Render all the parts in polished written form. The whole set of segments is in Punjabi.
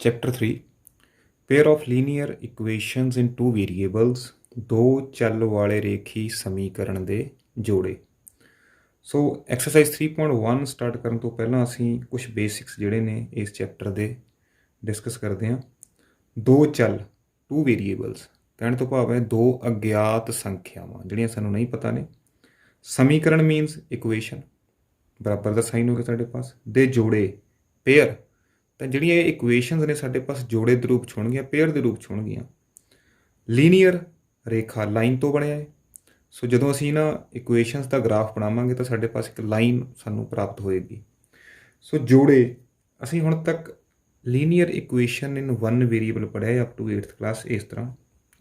Chapter 3 pair of linear equations in two variables दो चल वाले रेखी समीकरण ਦੇ ਜੋੜੇ। ਸੋ ਐਕਸਰਸਾਈਜ਼ 3.1 ਸਟਾਰਟ ਕਰਨ ਤੋਂ ਪਹਿਲਾਂ ਅਸੀਂ ਕੁਝ ਬੇਸਿਕਸ ਜਿਹੜੇ ਨੇ ਇਸ ਚੈਪਟਰ ਦੇ ਡਿਸਕਸ ਕਰਦੇ ਹਾਂ। ਦੋ ਚੱਲ ਟੂ ਵੇਰੀਏਬਲਸ ਕਹਿਣ ਤੋਂ ਭਾਵ ਹੈ ਦੋ ਅਗਿਆਤ ਸੰਖਿਆਵਾਂ ਜਿਹੜੀਆਂ ਸਾਨੂੰ ਨਹੀਂ ਪਤਾ ਨੇ। ਸਮੀਕਰਨ ਮੀਨਸ ਇਕੁਏਸ਼ਨ, ਬਰਾਬਰ ਦਾ ਸਾਈਨ ਹੋ ਗਿਆ ਸਾਡੇ ਪਾਸ, ਦੇ ਜੋੜੇ ਪੇਅਰ, ਤਾਂ ਜਿਹੜੀਆਂ ਇਹ ਇਕੁਏਸ਼ਨਸ ਨੇ ਸਾਡੇ ਪਾਸ ਜੋੜੇ ਦੇ ਰੂਪ 'ਚ ਹੋਣਗੀਆਂ, ਪੇਅਰ ਦੇ ਰੂਪ 'ਚ ਹੋਣਗੀਆਂ। ਲੀਨੀਅਰ ਰੇਖਾ ਲਾਈਨ ਤੋਂ ਬਣਿਆ ਹੈ। ਸੋ ਜਦੋਂ ਅਸੀਂ ਨਾ ਇਕੁਏਸ਼ਨਸ ਦਾ ਗ੍ਰਾਫ ਬਣਾਵਾਂਗੇ ਤਾਂ ਸਾਡੇ ਪਾਸ ਇੱਕ ਲਾਈਨ ਸਾਨੂੰ ਪ੍ਰਾਪਤ ਹੋਏਗੀ। ਸੋ ਜੋੜੇ ਅਸੀਂ ਹੁਣ ਤੱਕ linear equation in one variable ਪੜ੍ਹਿਆ ਅਪ ਟੂ 8th ਕਲਾਸ ਇਸ ਤਰ੍ਹਾਂ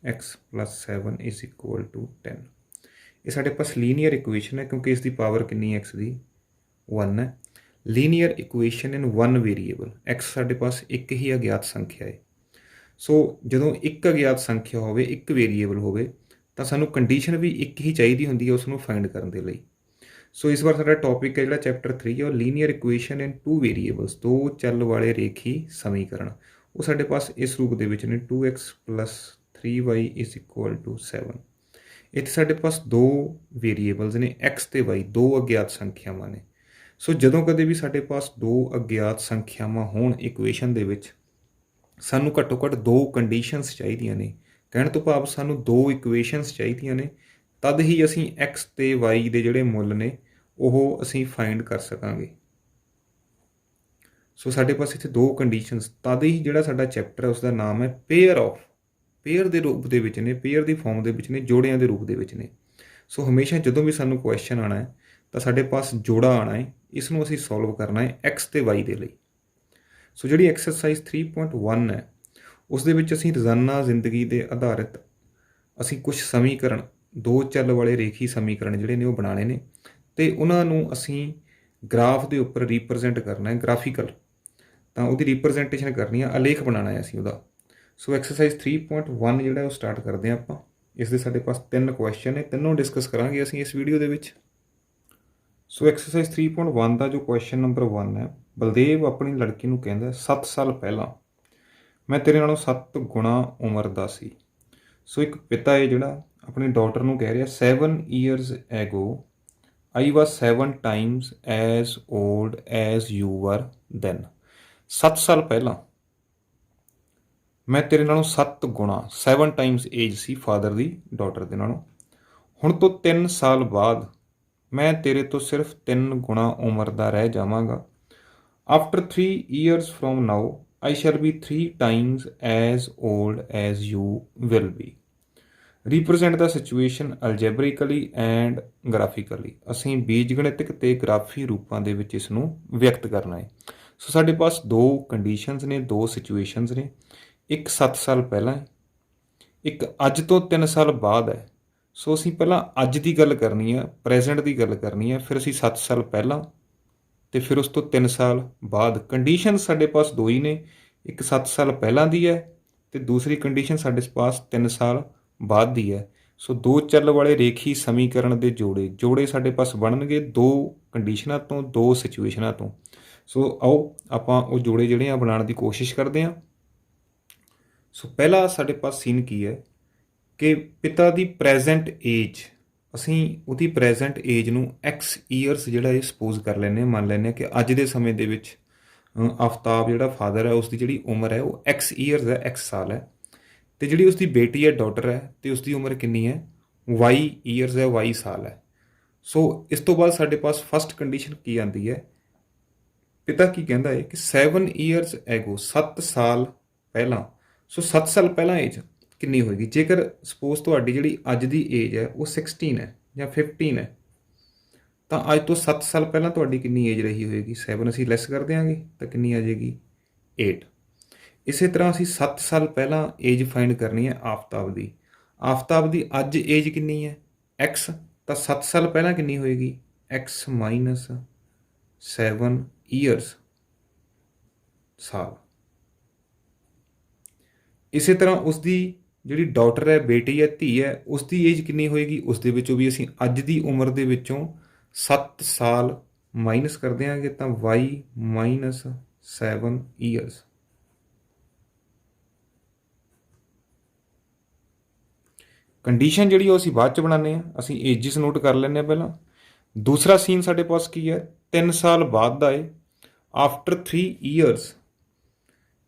x + 7 = 10। ਇਹ ਸਾਡੇ ਪਾਸ ਲੀਨੀਅਰ ਇਕੁਏਸ਼ਨ ਹੈ ਕਿਉਂਕਿ ਇਸ ਦੀ ਪਾਵਰ ਕਿੰਨੀ ਹੈ x ਦੀ 1 ਹੈ। Linear equation in one variable, x ਸਾਡੇ ਪਾਸ ਇੱਕ ਹੀ ਅਗਿਆਤ ਸੰਖਿਆ ਹੈ। ਸੋ ਜਦੋਂ ਇੱਕ ਅਗਿਆਤ ਸੰਖਿਆ ਹੋਵੇ, ਇੱਕ ਵੇਰੀਏਬਲ ਹੋਵੇ, ਤਾਂ ਸਾਨੂੰ ਕੰਡੀਸ਼ਨ ਵੀ ਇੱਕ ਹੀ ਚਾਹੀਦੀ ਹੁੰਦੀ ਹੈ ਉਸ ਨੂੰ ਫਾਈਂਡ ਕਰਨ ਦੇ ਲਈ। ਸੋ ਇਸ ਵਾਰ ਸਾਡਾ ਟੌਪਿਕ ਹੈ ਜਿਹੜਾ ਚੈਪਟਰ 3 ਹੈ ਉਹ linear equation in two variables, ਦੋ ਚੱਲ ਵਾਲੇ ਰੇਖੀ ਸਮੀਕਰਨ। ਉਹ ਸਾਡੇ ਪਾਸ ਇਸ ਰੂਪ ਦੇ ਵਿੱਚ ਨੇ 2x + 3y = 7। ਇੱਥੇ ਸਾਡੇ ਪਾਸ ਦੋ ਵੇਰੀਏਬਲਸ ਨੇ x ਤੇ y, ਦੋ ਅਗਿਆਤ ਸੰਖਿਆਵਾਂ ਨੇ। ਸੋ ਜਦੋਂ ਕਦੇ ਵੀ ਸਾਡੇ ਪਾਸ ਦੋ ਅਗਿਆਤ ਸੰਖਿਆਵਾਂ ਹੋਣ ਇਕੁਏਸ਼ਨ ਦੇ ਵਿੱਚ, ਸਾਨੂੰ ਘੱਟੋ ਘੱਟ ਦੋ ਕੰਡੀਸ਼ਨਸ ਚਾਹੀਦੀਆਂ ਨੇ। ਕਹਿਣ ਤੋਂ ਭਾਵ ਸਾਨੂੰ ਦੋ ਇਕੁਏਸ਼ਨਸ ਚਾਹੀਦੀਆਂ ਨੇ, ਤਦ ਹੀ ਅਸੀਂ x ਤੇ y ਦੇ ਜਿਹੜੇ ਮੁੱਲ ਨੇ ਉਹ ਅਸੀਂ ਫਾਈਂਡ ਕਰ ਸਕਾਂਗੇ। ਸੋ ਸਾਡੇ ਪਾਸ ਇੱਥੇ ਦੋ ਕੰਡੀਸ਼ਨਸ, ਤਦ ਹੀ ਜਿਹੜਾ ਸਾਡਾ ਚੈਪਟਰ ਹੈ ਉਸਦਾ ਨਾਮ ਹੈ ਪੇਅਰ ਆਫ। ਪੇਅਰ ਦੇ ਰੂਪ ਦੇ ਵਿੱਚ ਨੇ, ਪੇਅਰ ਦੀ ਫਾਰਮ ਦੇ ਵਿੱਚ ਨੇ, ਜੋੜਿਆਂ ਦੇ ਰੂਪ ਦੇ ਵਿੱਚ ਨੇ। ਸੋ ਹਮੇਸ਼ਾ ਜਦੋਂ ਵੀ ਸਾਨੂੰ ਕੁਐਸਚਨ ਆਉਣਾ ਹੈ ਤਾਂ ਸਾਡੇ ਪਾਸ ਜੋੜਾ ਆਉਣਾ ਹੈ, ਇਸ ਨੂੰ ਅਸੀਂ ਸੋਲਵ ਕਰਨਾ ਹੈ x ਤੇ y ਦੇ ਲਈ। ਸੋ ਜਿਹੜੀ ਐਕਸਰਸਾਈਜ਼ 3.1 ਹੈ ਉਸ ਦੇ ਵਿੱਚ ਅਸੀਂ ਰੋਜ਼ਾਨਾ ਜ਼ਿੰਦਗੀ ਦੇ ਆਧਾਰਿਤ ਅਸੀਂ ਕੁਝ ਸਮੀਕਰਨ, ਦੋ ਚੱਲ ਵਾਲੇ ਰੇਖੀ ਸਮੀਕਰਨ ਜਿਹੜੇ ਨੇ ਉਹ ਬਣਾਉਣੇ ਨੇ ਅਤੇ ਉਹਨਾਂ ਨੂੰ ਅਸੀਂ ਗ੍ਰਾਫ ਦੇ ਉੱਪਰ ਰੀਪ੍ਰਜੈਂਟ ਕਰਨਾ ਹੈ, ਗ੍ਰਾਫੀਕਲ। ਤਾਂ ਉਹਦੀ ਰੀਪ੍ਰਜੈਂਟੇਸ਼ਨ ਕਰਨੀ ਹੈ, ਆਲੇਖ ਬਣਾਉਣਾ ਹੈ ਅਸੀਂ ਉਹਦਾ। ਸੋ ਐਕਸਰਸਾਈਜ਼ 3.1 ਜਿਹੜਾ ਉਹ ਸਟਾਰਟ ਕਰਦੇ ਹਾਂ ਆਪਾਂ। ਇਸ ਦੇ ਸਾਡੇ ਪਾਸ 3 ਕੁਐਸਚਨ ਨੇ, ਤਿੰਨੋਂ ਡਿਸਕਸ ਕਰਾਂਗੇ ਅਸੀਂ ਇਸ ਵੀਡੀਓ ਦੇ ਵਿੱਚ। ਸੋ ਐਕਸਰਸਾਈਜ਼ 3.1 ਦਾ ਜੋ ਕੁਐਸਚਨ ਨੰਬਰ 1 ਹੈ, ਬਲਦੇਵ ਆਪਣੀ ਲੜਕੀ ਨੂੰ ਕਹਿੰਦਾ 7 ਸਾਲ ਪਹਿਲਾਂ ਮੈਂ ਤੇਰੇ ਨਾਲੋਂ 7 ਗੁਣਾ ਉਮਰ ਦਾ ਸੀ। ਸੋ ਇੱਕ ਪਿਤਾ ਹੈ ਜਿਹੜਾ ਆਪਣੀ ਡਾਟਰ ਨੂੰ ਕਹਿ ਰਿਹਾ 7 years ago I was 7 times as old as you were then। 7 ਸਾਲ ਪਹਿਲਾਂ ਮੈਂ ਤੇਰੇ ਨਾਲੋਂ 7 ਗੁਣਾ, 7 times ਏਜ ਸੀ ਫਾਦਰ ਦੀ ਡਾਟਰ ਦੇ ਨਾਲੋਂ। ਹੁਣ ਤੋਂ 3 ਸਾਲ ਬਾਅਦ ਮੈਂ ਤੇਰੇ ਤੋਂ ਸਿਰਫ 3 ਗੁਣਾ ਉਮਰ ਦਾ ਰਹਿ ਜਾਵਾਂਗਾ। After 3 years from now I shall be 3 times as old as you will be। Represent the situation algebraically and graphically. ਅਸੀਂ ਬੀਜਗਣਿਤਕ ਤੇ ਗ੍ਰਾਫੀ ਰੂਪਾਂ ਦੇ ਵਿੱਚ ਇਸ ਨੂੰ ਵਿਅਕਤ ਕਰਨਾ ਹੈ। ਸੋ ਸਾਡੇ ਪਾਸ ਦੋ ਕੰਡੀਸ਼ਨਸ ਨੇ, ਦੋ ਸਿਚੁਏਸ਼ਨਸ ਨੇ। ਇੱਕ 7 ਸਾਲ ਪਹਿਲਾਂ ਹੈ, ਇੱਕ ਅੱਜ ਤੋਂ 3 ਸਾਲ ਬਾਅਦ ਹੈ। ਸੋ ਅਸੀਂ ਪਹਿਲਾਂ ਅੱਜ ਦੀ ਗੱਲ ਕਰਨੀ ਹੈ, ਪ੍ਰੈਜ਼ੈਂਟ ਦੀ ਗੱਲ ਕਰਨੀ ਹੈ, ਫਿਰ ਅਸੀਂ 7 ਸਾਲ ਪਹਿਲਾਂ ਅਤੇ ਫਿਰ ਉਸ ਤੋਂ 3 ਸਾਲ ਬਾਅਦ। ਕੰਡੀਸ਼ਨ ਸਾਡੇ ਪਾਸ ਦੋ ਹੀ ਨੇ, ਇੱਕ 7 ਸਾਲ ਪਹਿਲਾਂ ਦੀ ਹੈ ਅਤੇ ਦੂਸਰੀ ਕੰਡੀਸ਼ਨ ਸਾਡੇ ਪਾਸ 3 ਸਾਲ ਬਾਅਦ ਦੀ ਹੈ। ਸੋ ਦੋ ਚੱਲ ਵਾਲੇ ਰੇਖੀ ਸਮੀਕਰਨ ਦੇ ਜੋੜੇ ਸਾਡੇ ਪਾਸ ਬਣਨਗੇ ਦੋ ਕੰਡੀਸ਼ਨਾਂ ਤੋਂ, ਦੋ ਸਿਚੁਏਸ਼ਨਾਂ ਤੋਂ। ਸੋ ਆਓ ਆਪਾਂ ਉਹ ਜੋੜੇ ਜਿਹੜੇ ਆ ਬਣਾਉਣ ਦੀ ਕੋਸ਼ਿਸ਼ ਕਰਦੇ ਹਾਂ। ਸੋ ਪਹਿਲਾ ਸਾਡੇ ਪਾਸ ਸੀਨ ਕੀ ਹੈ ਕਿ ਪਿਤਾ ਦੀ ਪ੍ਰੈਜ਼ੈਂਟ ਏਜ, ਅਸੀਂ ਉਹਦੀ ਪ੍ਰੈਜ਼ੈਂਟ ਏਜ ਨੂੰ x ਈਅਰਸ ਜਿਹੜਾ ਇਹ ਸਪੋਜ਼ ਕਰ ਲੈਂਦੇ ਹਾਂ, ਮੰਨ ਲੈਂਦੇ ਹਾਂ ਕਿ ਅੱਜ ਦੇ ਸਮੇਂ ਦੇ ਵਿੱਚ ਆਫਤਾਬ ਜਿਹੜਾ ਫਾਦਰ ਹੈ ਉਸਦੀ ਜਿਹੜੀ ਉਮਰ ਹੈ ਉਹ x ਈਅਰਸ ਹੈ, x ਸਾਲ ਹੈ। ਅਤੇ ਜਿਹੜੀ ਉਸਦੀ ਬੇਟੀ ਹੈ, ਡਾਟਰ ਹੈ, ਅਤੇ ਉਸਦੀ ਉਮਰ ਕਿੰਨੀ ਹੈ, y ਈਅਰਸ ਹੈ, y ਸਾਲ ਹੈ। ਸੋ ਇਸ ਤੋਂ ਬਾਅਦ ਸਾਡੇ ਪਾਸ ਫਸਟ ਕੰਡੀਸ਼ਨ ਕੀ ਆਉਂਦੀ ਹੈ, ਪਿਤਾ ਕੀ ਕਹਿੰਦਾ ਹੈ ਕਿ 7 years ago 7 ਸਾਲ ਪਹਿਲਾਂ। ਸੋ 7 ਸਾਲ ਪਹਿਲਾਂ ਏਜ ਕਿੰਨੀ ਹੋਏਗੀ? ਜੇਕਰ ਸਪੋਜ਼ ਤੁਹਾਡੀ ਜਿਹੜੀ ਅੱਜ ਦੀ ਏਜ ਹੈ ਉਹ 16 ਹੈ ਜਾਂ 15 ਹੈ, ਤਾਂ ਅੱਜ ਤੋਂ 7 ਸਾਲ ਪਹਿਲਾਂ ਤੁਹਾਡੀ ਕਿੰਨੀ ਏਜ ਰਹੀ ਹੋਏਗੀ? 7 ਅਸੀਂ ਲੈਸ ਕਰ ਦਿਆਂਗੇ ਤਾਂ ਕਿੰਨੀ ਆ ਜਾਏਗੀ? 8। ਇਸੇ ਤਰ੍ਹਾਂ ਅਸੀਂ 7 ਸਾਲ ਪਹਿਲਾਂ ਏਜ ਫਾਈਂਡ ਕਰਨੀ ਹੈ ਆਫਤਾਬ ਦੀ। ਆਫਤਾਬ ਦੀ ਅੱਜ ਏਜ ਕਿੰਨੀ ਹੈ? x, ਤਾਂ 7 ਸਾਲ ਪਹਿਲਾਂ ਕਿੰਨੀ ਹੋਏਗੀ? x - 7 years ਸਾਲ। ਇਸੇ ਤਰ੍ਹਾਂ ਉਸਦੀ ਜਿਹੜੀ ਡਾਟਰ ਹੈ, ਬੇਟੀ ਹੈ, ਧੀ ਹੈ, ਉਸਦੀ ਏਜ ਕਿੰਨੀ ਹੋਏਗੀ? ਉਸ ਦੇ ਵਿੱਚੋਂ ਵੀ ਅਸੀਂ ਅੱਜ ਦੀ ਉਮਰ ਦੇ ਵਿੱਚੋਂ 7 ਸਾਲ ਮਾਈਨਸ ਕਰ ਦਿਆਂਗੇ ਤਾਂ y - 7 years। ਕੰਡੀਸ਼ਨ ਜਿਹੜੀ ਉਹ ਅਸੀਂ ਬਾਅਦ 'ਚ ਬਣਾਉਂਦੇ ਹਾਂ। ਅਸੀਂ ਏਜਿਸ ਨੋਟ ਕਰ ਲੈਂਦੇ ਹਾਂ ਪਹਿਲਾਂ। ਦੂਸਰਾ ਸੀਨ ਸਾਡੇ ਪਾਸ ਕੀ ਹੈ, 3 ਸਾਲ ਬਾਅਦ ਦਾ ਹੈ, ਆਫਟਰ 3 ਈਅਰਸ।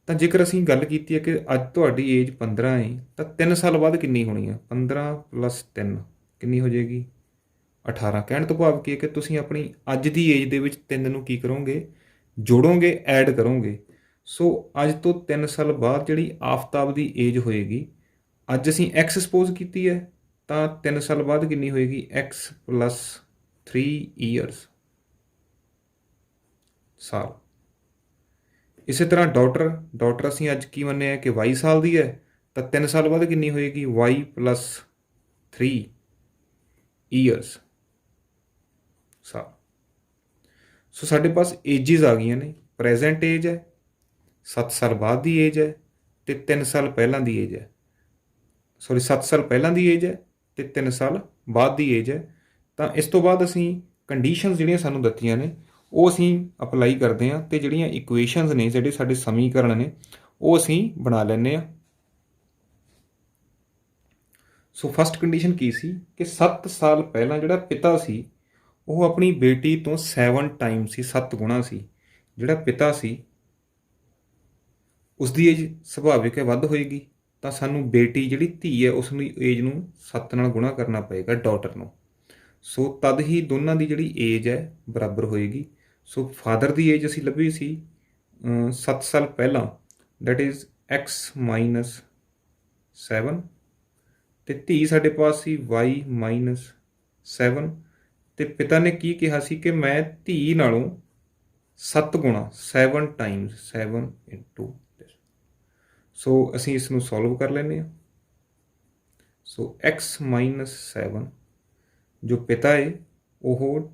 ਤਾਂ ਜੇਕਰ ਅਸੀਂ ਗੱਲ ਕੀਤੀ ਹੈ ਕਿ ਅੱਜ ਤੁਹਾਡੀ ਏਜ 15 ਹੈ, ਤਾਂ 3 ਸਾਲ ਬਾਅਦ ਕਿੰਨੀ ਹੋਣੀ ਹੈ? 15 + 3 ਕਿੰਨੀ ਹੋ ਜਾਏਗੀ? 18। ਕਹਿਣ ਤੋਂ ਭਾਵ ਕੀ ਹੈ ਕਿ ਤੁਸੀਂ ਆਪਣੀ ਅੱਜ ਦੀ ਏਜ ਦੇ ਵਿੱਚ 3 ਨੂੰ ਕੀ ਕਰੋਗੇ? ਜੋੜੋਗੇ, ਐਡ ਕਰੋਗੇ। ਸੋ ਅੱਜ ਤੋਂ 3 ਸਾਲ ਬਾਅਦ ਜਿਹੜੀ ਆਫਤਾਬ ਦੀ ਏਜ ਹੋਏਗੀ, ਅੱਜ ਅਸੀਂ x ਸਪੋਜ਼ ਕੀਤੀ ਹੈ, ਤਾਂ 3 ਸਾਲ ਬਾਅਦ ਕਿੰਨੀ ਹੋਏਗੀ? x + 3 ਈਅਰਸ, ਸਾਲ। ਇਸੇ ਤਰ੍ਹਾਂ ਡਾਟਰ ਅਸੀਂ ਅੱਜ ਕੀ ਮੰਨਿਆ ਕਿ y ਸਾਲ ਦੀ ਹੈ, ਤਾਂ 3 ਸਾਲ ਬਾਅਦ ਕਿੰਨੀ ਹੋਏਗੀ? y + 3 ਈਅਰਸ, ਸਾਲ। ਸੋ ਸਾਡੇ ਪਾਸ ਏਜਿਸ ਆ ਗਈਆਂ ਨੇ। ਪ੍ਰੈਜੈਂਟ ਏਜ ਹੈ, 7 ਸਾਲ ਬਾਅਦ ਦੀ ਏਜ ਹੈ, ਅਤੇ 3 ਸਾਲ ਪਹਿਲਾਂ ਦੀ ਏਜ ਹੈ। 7 ਸਾਲ ਪਹਿਲਾਂ ਦੀ ਏਜ ਹੈ ਅਤੇ 3 ਸਾਲ ਬਾਅਦ ਦੀ ਏਜ ਹੈ। ਤਾਂ ਇਸ ਤੋਂ ਬਾਅਦ ਅਸੀਂ ਕੰਡੀਸ਼ਨਸ ਜਿਹੜੀਆਂ ਸਾਨੂੰ ਦਿੱਤੀਆਂ ਨੇ ਉਹ ਅਸੀਂ ਅਪਲਾਈ ਕਰਦੇ ਹਾਂ, ਅਤੇ ਜਿਹੜੀਆਂ ਇਕੁਏਸ਼ਨਸ ਨੇ, ਜਿਹੜੇ ਸਾਡੇ ਸਮੀਕਰਨ ਨੇ, ਉਹ ਅਸੀਂ ਬਣਾ ਲੈਂਦੇ ਹਾਂ। ਸੋ ਫਸਟ ਕੰਡੀਸ਼ਨ ਕੀ ਸੀ ਕਿ 7 ਸਾਲ ਪਹਿਲਾਂ ਜਿਹੜਾ ਪਿਤਾ ਸੀ ਉਹ ਆਪਣੀ ਬੇਟੀ ਤੋਂ 7 ਟਾਈਮ ਸੀ, 7 ਗੁਣਾ ਸੀ। ਜਿਹੜਾ ਪਿਤਾ ਸੀ ਉਸਦੀ ਏਜ ਸੁਭਾਵਿਕ ਹੈ ਵੱਧ ਹੋਏਗੀ, ਤਾਂ ਸਾਨੂੰ ਬੇਟੀ ਜਿਹੜੀ ਧੀ ਹੈ ਉਸ ਦੀ ਏਜ ਨੂੰ 7 ਨਾਲ ਗੁਣਾ ਕਰਨਾ ਪਏਗਾ, ਡਾਟਰ ਨੂੰ। ਸੋ ਤਦ ਹੀ ਦੋਨਾਂ ਦੀ ਜਿਹੜੀ ਏਜ ਹੈ ਬਰਾਬਰ ਹੋਏਗੀ। ਸੋ ਫਾਦਰ ਦੀ ਏਜ ਅਸੀਂ ਲੱਭੀ ਸੀ 7 ਸਾਲ ਪਹਿਲਾਂ, ਦੈਟ ਇਜ਼ x - 7, ਅਤੇ ਧੀ ਸਾਡੇ ਪਾਸ ਸੀ y - 7, ਅਤੇ ਪਿਤਾ ਨੇ ਕੀ ਕਿਹਾ ਸੀ ਕਿ ਮੈਂ ਧੀ ਨਾਲੋਂ 7 ਗੁਣਾ, 7 ਟਾਈਮਸ, 7 × this। ਸੋ ਅਸੀਂ ਇਸ ਨੂੰ ਸੋਲਵ ਕਰ ਲੈਂਦੇ ਹਾਂ। ਸੋ x - 7 ਜੋ ਪਿਤਾ ਹੈ ਉਹ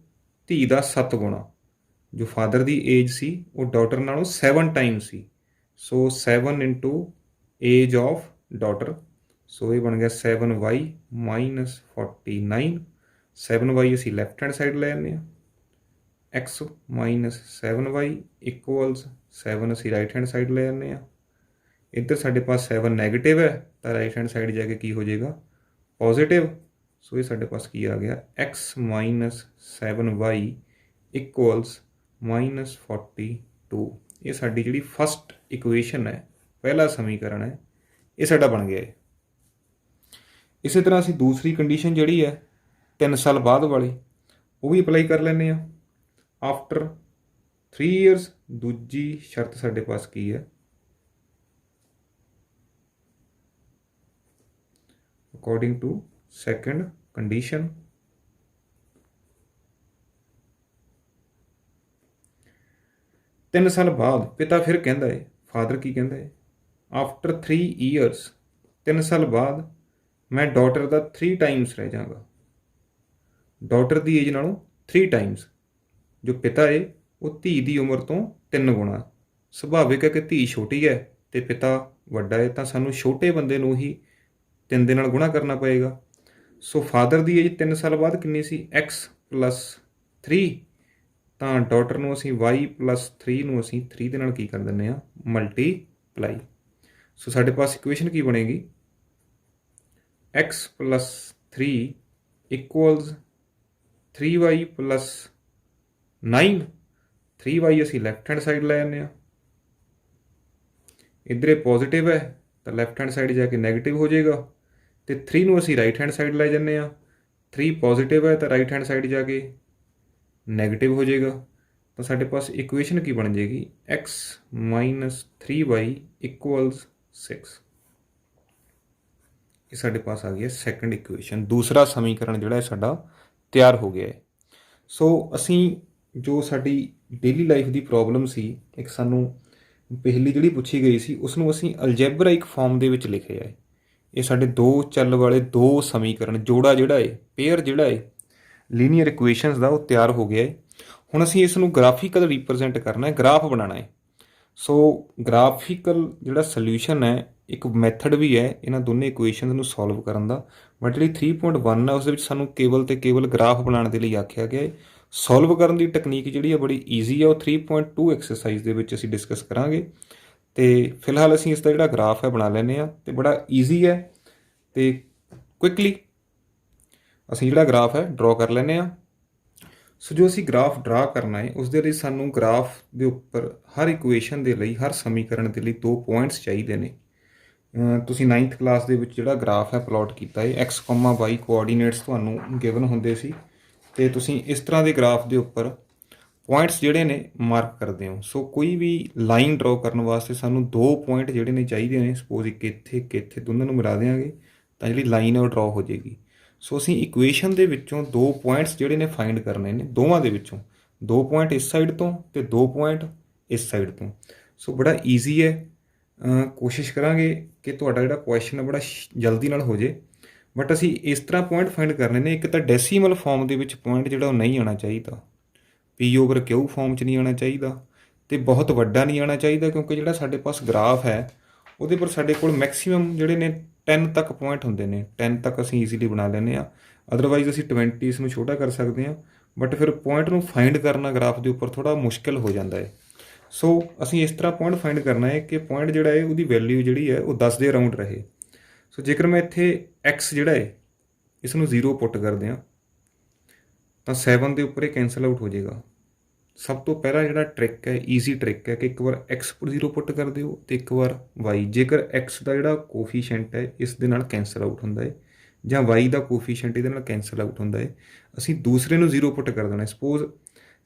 ਧੀ ਦਾ 7 ਗੁਣਾ, ਜੋ ਫਾਦਰ ਦੀ ਏਜ ਸੀ ਉਹ ਡਾਟਰ ਨਾਲੋਂ 7 ਟਾਈਮ ਸੀ। So 7 × age of daughter. So ਇਹ ਬਣ ਗਿਆ 7y - 49। 7y ਅਸੀਂ ਲੈਫਟ ਹੈਂਡ ਸਾਈਡ ਲੈ ਆਉਂਦੇ ਹਾਂ। x - 7y = 7 ਅਸੀਂ ਰਾਈਟ ਹੈਂਡ ਸਾਈਡ ਲੈ ਆਉਂਦੇ ਹਾਂ। ਇੱਧਰ ਸਾਡੇ ਪਾਸ 7 ਨੈਗੇਟਿਵ ਹੈ, ਤਾਂ ਰਾਈਟ ਹੈਂਡ ਸਾਈਡ ਜਾ ਕੇ ਕੀ ਹੋ ਜਾਏਗਾ? ਪੋਜ਼ੀਟਿਵ। ਸੋ ਇਹ ਸਾਡੇ ਪਾਸ ਕੀ ਆ ਗਿਆ? x - 7y = -42। ਇਹ ਸਾਡੀ ਜਿਹੜੀ ਫਸਟ ਇਕੁਏਸ਼ਨ ਹੈ, ਪਹਿਲਾ ਸਮੀਕਰਨ ਹੈ, ਇਹ ਸਾਡਾ ਬਣ ਗਿਆ ਹੈ। ਇਸੇ ਤਰ੍ਹਾਂ ਅਸੀਂ ਦੂਸਰੀ ਕੰਡੀਸ਼ਨ ਜਿਹੜੀ ਹੈ 3 ਸਾਲ ਬਾਅਦ ਵਾਲੀ, ਉਹ ਵੀ ਅਪਲਾਈ ਕਰ ਲੈਂਦੇ ਹਾਂ। ਆਫਟਰ 3 ਈਅਰਸ, ਦੂਜੀ ਸ਼ਰਤ ਸਾਡੇ ਪਾਸ ਕੀ ਹੈ? ਅਕੋਰਡਿੰਗ ਟੂ ਸੈਕੰਡ ਕੰਡੀਸ਼ਨ, ਤਿੰਨ ਸਾਲ ਬਾਅਦ ਪਿਤਾ ਫਿਰ ਕਹਿੰਦਾ ਹੈ, ਫਾਦਰ ਕੀ ਕਹਿੰਦਾ ਹੈ? ਆਫਟਰ 3 ਈਅਰਸ, 3 ਸਾਲ ਬਾਅਦ ਮੈਂ ਡਾਟਰ ਦਾ 3 ਟਾਈਮਸ ਰਹਿ ਜਾਵਾਂਗਾ। ਡਾਟਰ ਦੀ ਏਜ ਨਾਲੋਂ 3 ਟਾਈਮਸ। ਜੋ ਪਿਤਾ ਹੈ ਉਹ ਧੀ ਦੀ ਉਮਰ ਤੋਂ 3 ਗੁਣਾ। ਸੁਭਾਵਿਕ ਹੈ ਕਿ ਧੀ ਛੋਟੀ ਹੈ ਅਤੇ ਪਿਤਾ ਵੱਡਾ ਹੈ, ਤਾਂ ਸਾਨੂੰ ਛੋਟੇ ਬੰਦੇ ਨੂੰ ਹੀ 3 ਦੇ ਨਾਲ ਗੁਣਾ ਕਰਨਾ ਪਏਗਾ। ਸੋ ਫਾਦਰ ਦੀ ਏਜ 3 ਸਾਲ ਬਾਅਦ ਕਿੰਨੀ ਸੀ? x + 3, ਤਾਂ ਡਾਟਰ ਨੂੰ ਅਸੀਂ y + 3 ਨੂੰ ਅਸੀਂ 3 ਦੇ ਨਾਲ ਕੀ ਕਰ ਦਿੰਦੇ ਹਾਂ? ਮਲਟੀਪਲਾਈ। ਸੋ ਸਾਡੇ ਪਾਸ ਇਕੁਏਸ਼ਨ ਕੀ ਬਣੇਗੀ? x + 3 = 3y + 9। 3y ਅਸੀਂ ਲੈਫਟ ਹੈਂਡ ਸਾਈਡ ਲੈ ਜਾਂਦੇ ਹਾਂ। ਇੱਧਰ ਇਹ ਪੋਜ਼ੀਟਿਵ ਹੈ ਤਾਂ ਲੈਫਟ ਹੈਂਡ ਸਾਈਡ ਜਾ ਕੇ ਨੈਗੇਟਿਵ ਹੋ ਜਾਏਗਾ, ਅਤੇ 3 ਨੂੰ ਅਸੀਂ ਰਾਈਟ ਹੈਂਡ ਸਾਈਡ ਲੈ ਜਾਂਦੇ ਹਾਂ। 3 ਪੋਜ਼ੀਟਿਵ ਹੈ ਤਾਂ ਰਾਈਟ ਹੈਂਡ ਸਾਈਡ ਜਾ ਕੇ ਨੈਗੇਟਿਵ ਹੋ ਜਾਏਗਾ। ਤਾਂ ਸਾਡੇ ਪਾਸ ਇਕੁਏਸ਼ਨ ਕੀ ਬਣ ਜਾਏਗੀ? x - 3y = 6। ਇਹ ਸਾਡੇ ਪਾਸ ਆ ਗਈ ਹੈ ਸੈਕੰਡ ਇਕੁਏਸ਼ਨ। ਦੂਸਰਾ ਸਮੀਕਰਨ ਜਿਹੜਾ ਹੈ ਸਾਡਾ ਤਿਆਰ ਹੋ ਗਿਆ ਹੈ। ਸੋ ਅਸੀਂ ਜੋ ਸਾਡੀ ਡੇਲੀ ਲਾਈਫ ਦੀ ਪ੍ਰੋਬਲਮ ਸੀ, ਇੱਕ ਸਾਨੂੰ ਪਹਿਲੀ ਜਿਹੜੀ ਪੁੱਛੀ ਗਈ ਸੀ, ਉਸਨੂੰ ਅਸੀਂ ਅਲਜੈਬਰਾਇਕ ਫਾਰਮ ਦੇ ਵਿੱਚ ਲਿਖਿਆ ਹੈ। ਇਹ ਸਾਡੇ 2 ਚੱਲ ਵਾਲੇ 2 ਸਮੀਕਰਨ, ਜੋੜਾ ਜਿਹੜਾ ਹੈ, ਪੇਅਰ ਜਿਹੜਾ ਹੈ ਲੀਨੀਅਰ ਇਕੁਏਸ਼ਨਸ ਦਾ, ਉਹ ਤਿਆਰ ਹੋ ਗਿਆ ਹੈ। ਹੁਣ ਅਸੀਂ ਇਸ ਨੂੰ ਗ੍ਰਾਫੀਕਲ ਰਿਪਰਜੈਂਟ ਕਰਨਾ ਹੈ, ਗ੍ਰਾਫ ਬਣਾਉਣਾ ਹੈ। ਸੋ ਗ੍ਰਾਫੀਕਲ ਜਿਹੜਾ ਸੋਲਿਊਸ਼ਨ ਹੈ, ਇੱਕ ਮੈਥਡ ਵੀ ਹੈ ਇਹਨਾਂ ਦੋਨੇ ਇਕੁਏਸ਼ਨਸ ਨੂੰ ਸੋਲਵ ਕਰਨ ਦਾ। ਬਟ ਜਿਹੜੀ 3.1 ਹੈ ਉਸ ਦੇ ਵਿੱਚ ਸਾਨੂੰ ਕੇਵਲ ਅਤੇ ਕੇਵਲ ਗ੍ਰਾਫ ਬਣਾਉਣ ਦੇ ਲਈ ਆਖਿਆ ਗਿਆ ਹੈ। ਸੋਲਵ ਕਰਨ ਦੀ ਟੈਕਨੀਕ ਜਿਹੜੀ ਹੈ ਬੜੀ ਈਜ਼ੀ ਹੈ, ਉਹ 3.2 ਐਕਸਰਸਾਈਜ਼ ਦੇ ਵਿੱਚ ਅਸੀਂ ਡਿਸਕਸ ਕਰਾਂਗੇ। ਅਤੇ ਫਿਲਹਾਲ ਅਸੀਂ ਇਸ ਦਾ ਜਿਹੜਾ ਗ੍ਰਾਫ ਹੈ ਬਣਾ ਲੈਂਦੇ ਹਾਂ, ਅਤੇ ਬੜਾ ਈਜ਼ੀ ਹੈ। ਅਤੇ ਕੁਇਕਲੀ ਅਸੀਂ ਜਿਹੜਾ ਗ੍ਰਾਫ ਹੈ ਡਰਾ ਕਰ ਲੈਂਦੇ ਹਾਂ। ਸੋ ਜੋ ਅਸੀਂ ਗ੍ਰਾਫ ਡਰਾ ਕਰਨਾ ਹੈ ਉਸ ਦੇ ਲਈ ਸਾਨੂੰ ਗ੍ਰਾਫ ਦੇ ਉੱਪਰ ਹਰ ਇਕੁਏਸ਼ਨ ਦੇ ਲਈ, ਹਰ ਸਮੀਕਰਨ ਦੇ ਲਈ 2 ਪੁਆਇੰਟਸ ਚਾਹੀਦੇ ਨੇ। ਤੁਸੀਂ 9th ਕਲਾਸ ਦੇ ਵਿੱਚ ਜਿਹੜਾ ਗ੍ਰਾਫ ਹੈ ਪਲਾਟ ਕੀਤਾ ਹੈ, x, y ਕੋਆਰਡੀਨੇਟਸ ਤੁਹਾਨੂੰ ਗਿਵਨ ਹੁੰਦੇ ਸੀ ਅਤੇ ਤੁਸੀਂ ਇਸ ਤਰ੍ਹਾਂ ਦੇ ਗ੍ਰਾਫ ਦੇ ਉੱਪਰ ਪੁਆਇੰਟਸ ਜਿਹੜੇ ਨੇ ਮਾਰਕ ਕਰਦੇ ਹੋ। ਸੋ ਕੋਈ ਵੀ ਲਾਈਨ ਡਰਾ ਕਰਨ ਵਾਸਤੇ ਸਾਨੂੰ 2 ਪੁਆਇੰਟ ਜਿਹੜੇ ਨੇ ਚਾਹੀਦੇ ਨੇ। ਸਪੋਜ਼ ਇੱਕ ਇੱਥੇ ਦੋਨਾਂ ਨੂੰ ਮਿਲਾ ਦਿਆਂਗੇ ਤਾਂ ਜਿਹੜੀ ਲਾਈਨ ਹੈ ਉਹ ਡਰਾ ਹੋ ਜਾਏਗੀ। ਸੋ ਅਸੀਂ ਇਕੁਏਸ਼ਨ ਦੇ ਵਿੱਚੋਂ 2 ਪੁਆਇੰਟਸ ਜਿਹੜੇ ਨੇ ਫਾਈਂਡ ਕਰਨੇ ਨੇ, ਦੋਵਾਂ ਦੇ ਵਿੱਚੋਂ 2 ਪੁਆਇੰਟ ਇਸ ਸਾਈਡ ਤੋਂ ਅਤੇ 2 ਪੁਆਇੰਟ ਇਸ ਸਾਈਡ ਤੋਂ। ਸੋ ਬੜਾ ਈਜ਼ੀ ਹੈ। ਕੋਸ਼ਿਸ਼ ਕਰਾਂਗੇ ਕਿ ਤੁਹਾਡਾ ਜਿਹੜਾ ਕੁਐਸਚਨ ਹੈ ਬੜਾ ਜਲਦੀ ਨਾਲ ਹੋ ਜੇ। ਬਟ ਅਸੀਂ ਇਸ ਤਰ੍ਹਾਂ ਪੁਆਇੰਟ ਫਾਈਂਡ ਕਰਨੇ ਨੇ। ਇੱਕ ਤਾਂ ਡੈਸੀਮਲ ਫਾਰਮ ਦੇ ਵਿੱਚ ਪੁਆਇੰਟ ਜਿਹੜਾ ਉਹ ਨਹੀਂ ਆਉਣਾ ਚਾਹੀਦਾ, P/Q ਫਾਰਮ 'ਚ ਨਹੀਂ ਆਉਣਾ ਚਾਹੀਦਾ, ਅਤੇ ਬਹੁਤ ਵੱਡਾ ਨਹੀਂ ਆਉਣਾ ਚਾਹੀਦਾ, ਕਿਉਂਕਿ ਜਿਹੜਾ ਸਾਡੇ ਪਾਸ ਗ੍ਰਾਫ ਹੈ ਉਹਦੇ ਪਰ ਸਾਡੇ ਕੋਲ ਮੈਕਸੀਮਮ ਜਿਹੜੇ ਨੇ 10 ਤੱਕ ਪੁਆਇੰਟ ਹੁੰਦੇ ਨੇ। 10 ਤੱਕ ਅਸੀਂ ਈਜ਼ੀਲੀ ਬਣਾ ਲੈਂਦੇ ਹਾਂ। ਅਦਰਵਾਈਜ਼ ਅਸੀਂ 20 ਇਸ ਨੂੰ ਛੋਟਾ ਕਰ ਸਕਦੇ ਹਾਂ, ਬਟ ਫਿਰ ਪੁਆਇੰਟ ਨੂੰ ਫਾਈਂਡ ਕਰਨਾ ਗ੍ਰਾਫ ਦੇ ਉੱਪਰ ਥੋੜ੍ਹਾ ਮੁਸ਼ਕਿਲ ਹੋ ਜਾਂਦਾ ਹੈ। ਸੋ ਅਸੀਂ ਇਸ ਤਰ੍ਹਾਂ ਪੁਆਇੰਟ ਫਾਈਂਡ ਕਰਨਾ ਹੈ ਕਿ ਪੁਆਇੰਟ ਜਿਹੜਾ ਹੈ ਉਹਦੀ ਵੈਲਿਊ ਜਿਹੜੀ ਹੈ ਉਹ 10 ਦੇ ਅਰਾਊਂਡ ਰਹੇ। ਸੋ ਜੇਕਰ ਮੈਂ ਇੱਥੇ x ਜਿਹੜਾ ਹੈ ਇਸ ਨੂੰ 0 ਪੁੱਟ ਕਰਦੇ ਹਾਂ ਤਾਂ 7 ਦੇ ਉੱਪਰ ਇਹ ਕੈਂਸਲ ਆਊਟ ਹੋ ਜਾਏਗਾ। ਸਭ ਤੋਂ ਪਹਿਲਾ ਜਿਹੜਾ ਟ੍ਰਿਕ ਹੈ, ਈਜ਼ੀ ਟ੍ਰਿਕ ਹੈ ਕਿ ਇੱਕ ਵਾਰ x 0 ਪੁੱਟ ਕਰ ਦਿਓ ਅਤੇ ਇੱਕ ਵਾਰ y। ਜੇਕਰ x ਦਾ ਜਿਹੜਾ ਕੋਫੀਸ਼ੀਐਂਟ ਹੈ ਇਸ ਦੇ ਨਾਲ ਕੈਂਸਲ ਆਊਟ ਹੁੰਦਾ ਹੈ ਜਾਂ y ਦਾ ਕੋਫੀਸ਼ੀਐਂਟ ਇਹਦੇ ਨਾਲ ਕੈਂਸਲ ਆਊਟ ਹੁੰਦਾ ਹੈ, ਅਸੀਂ ਦੂਸਰੇ ਨੂੰ 0 ਪੁੱਟ ਕਰ ਦੇਣਾ। ਸਪੋਜ਼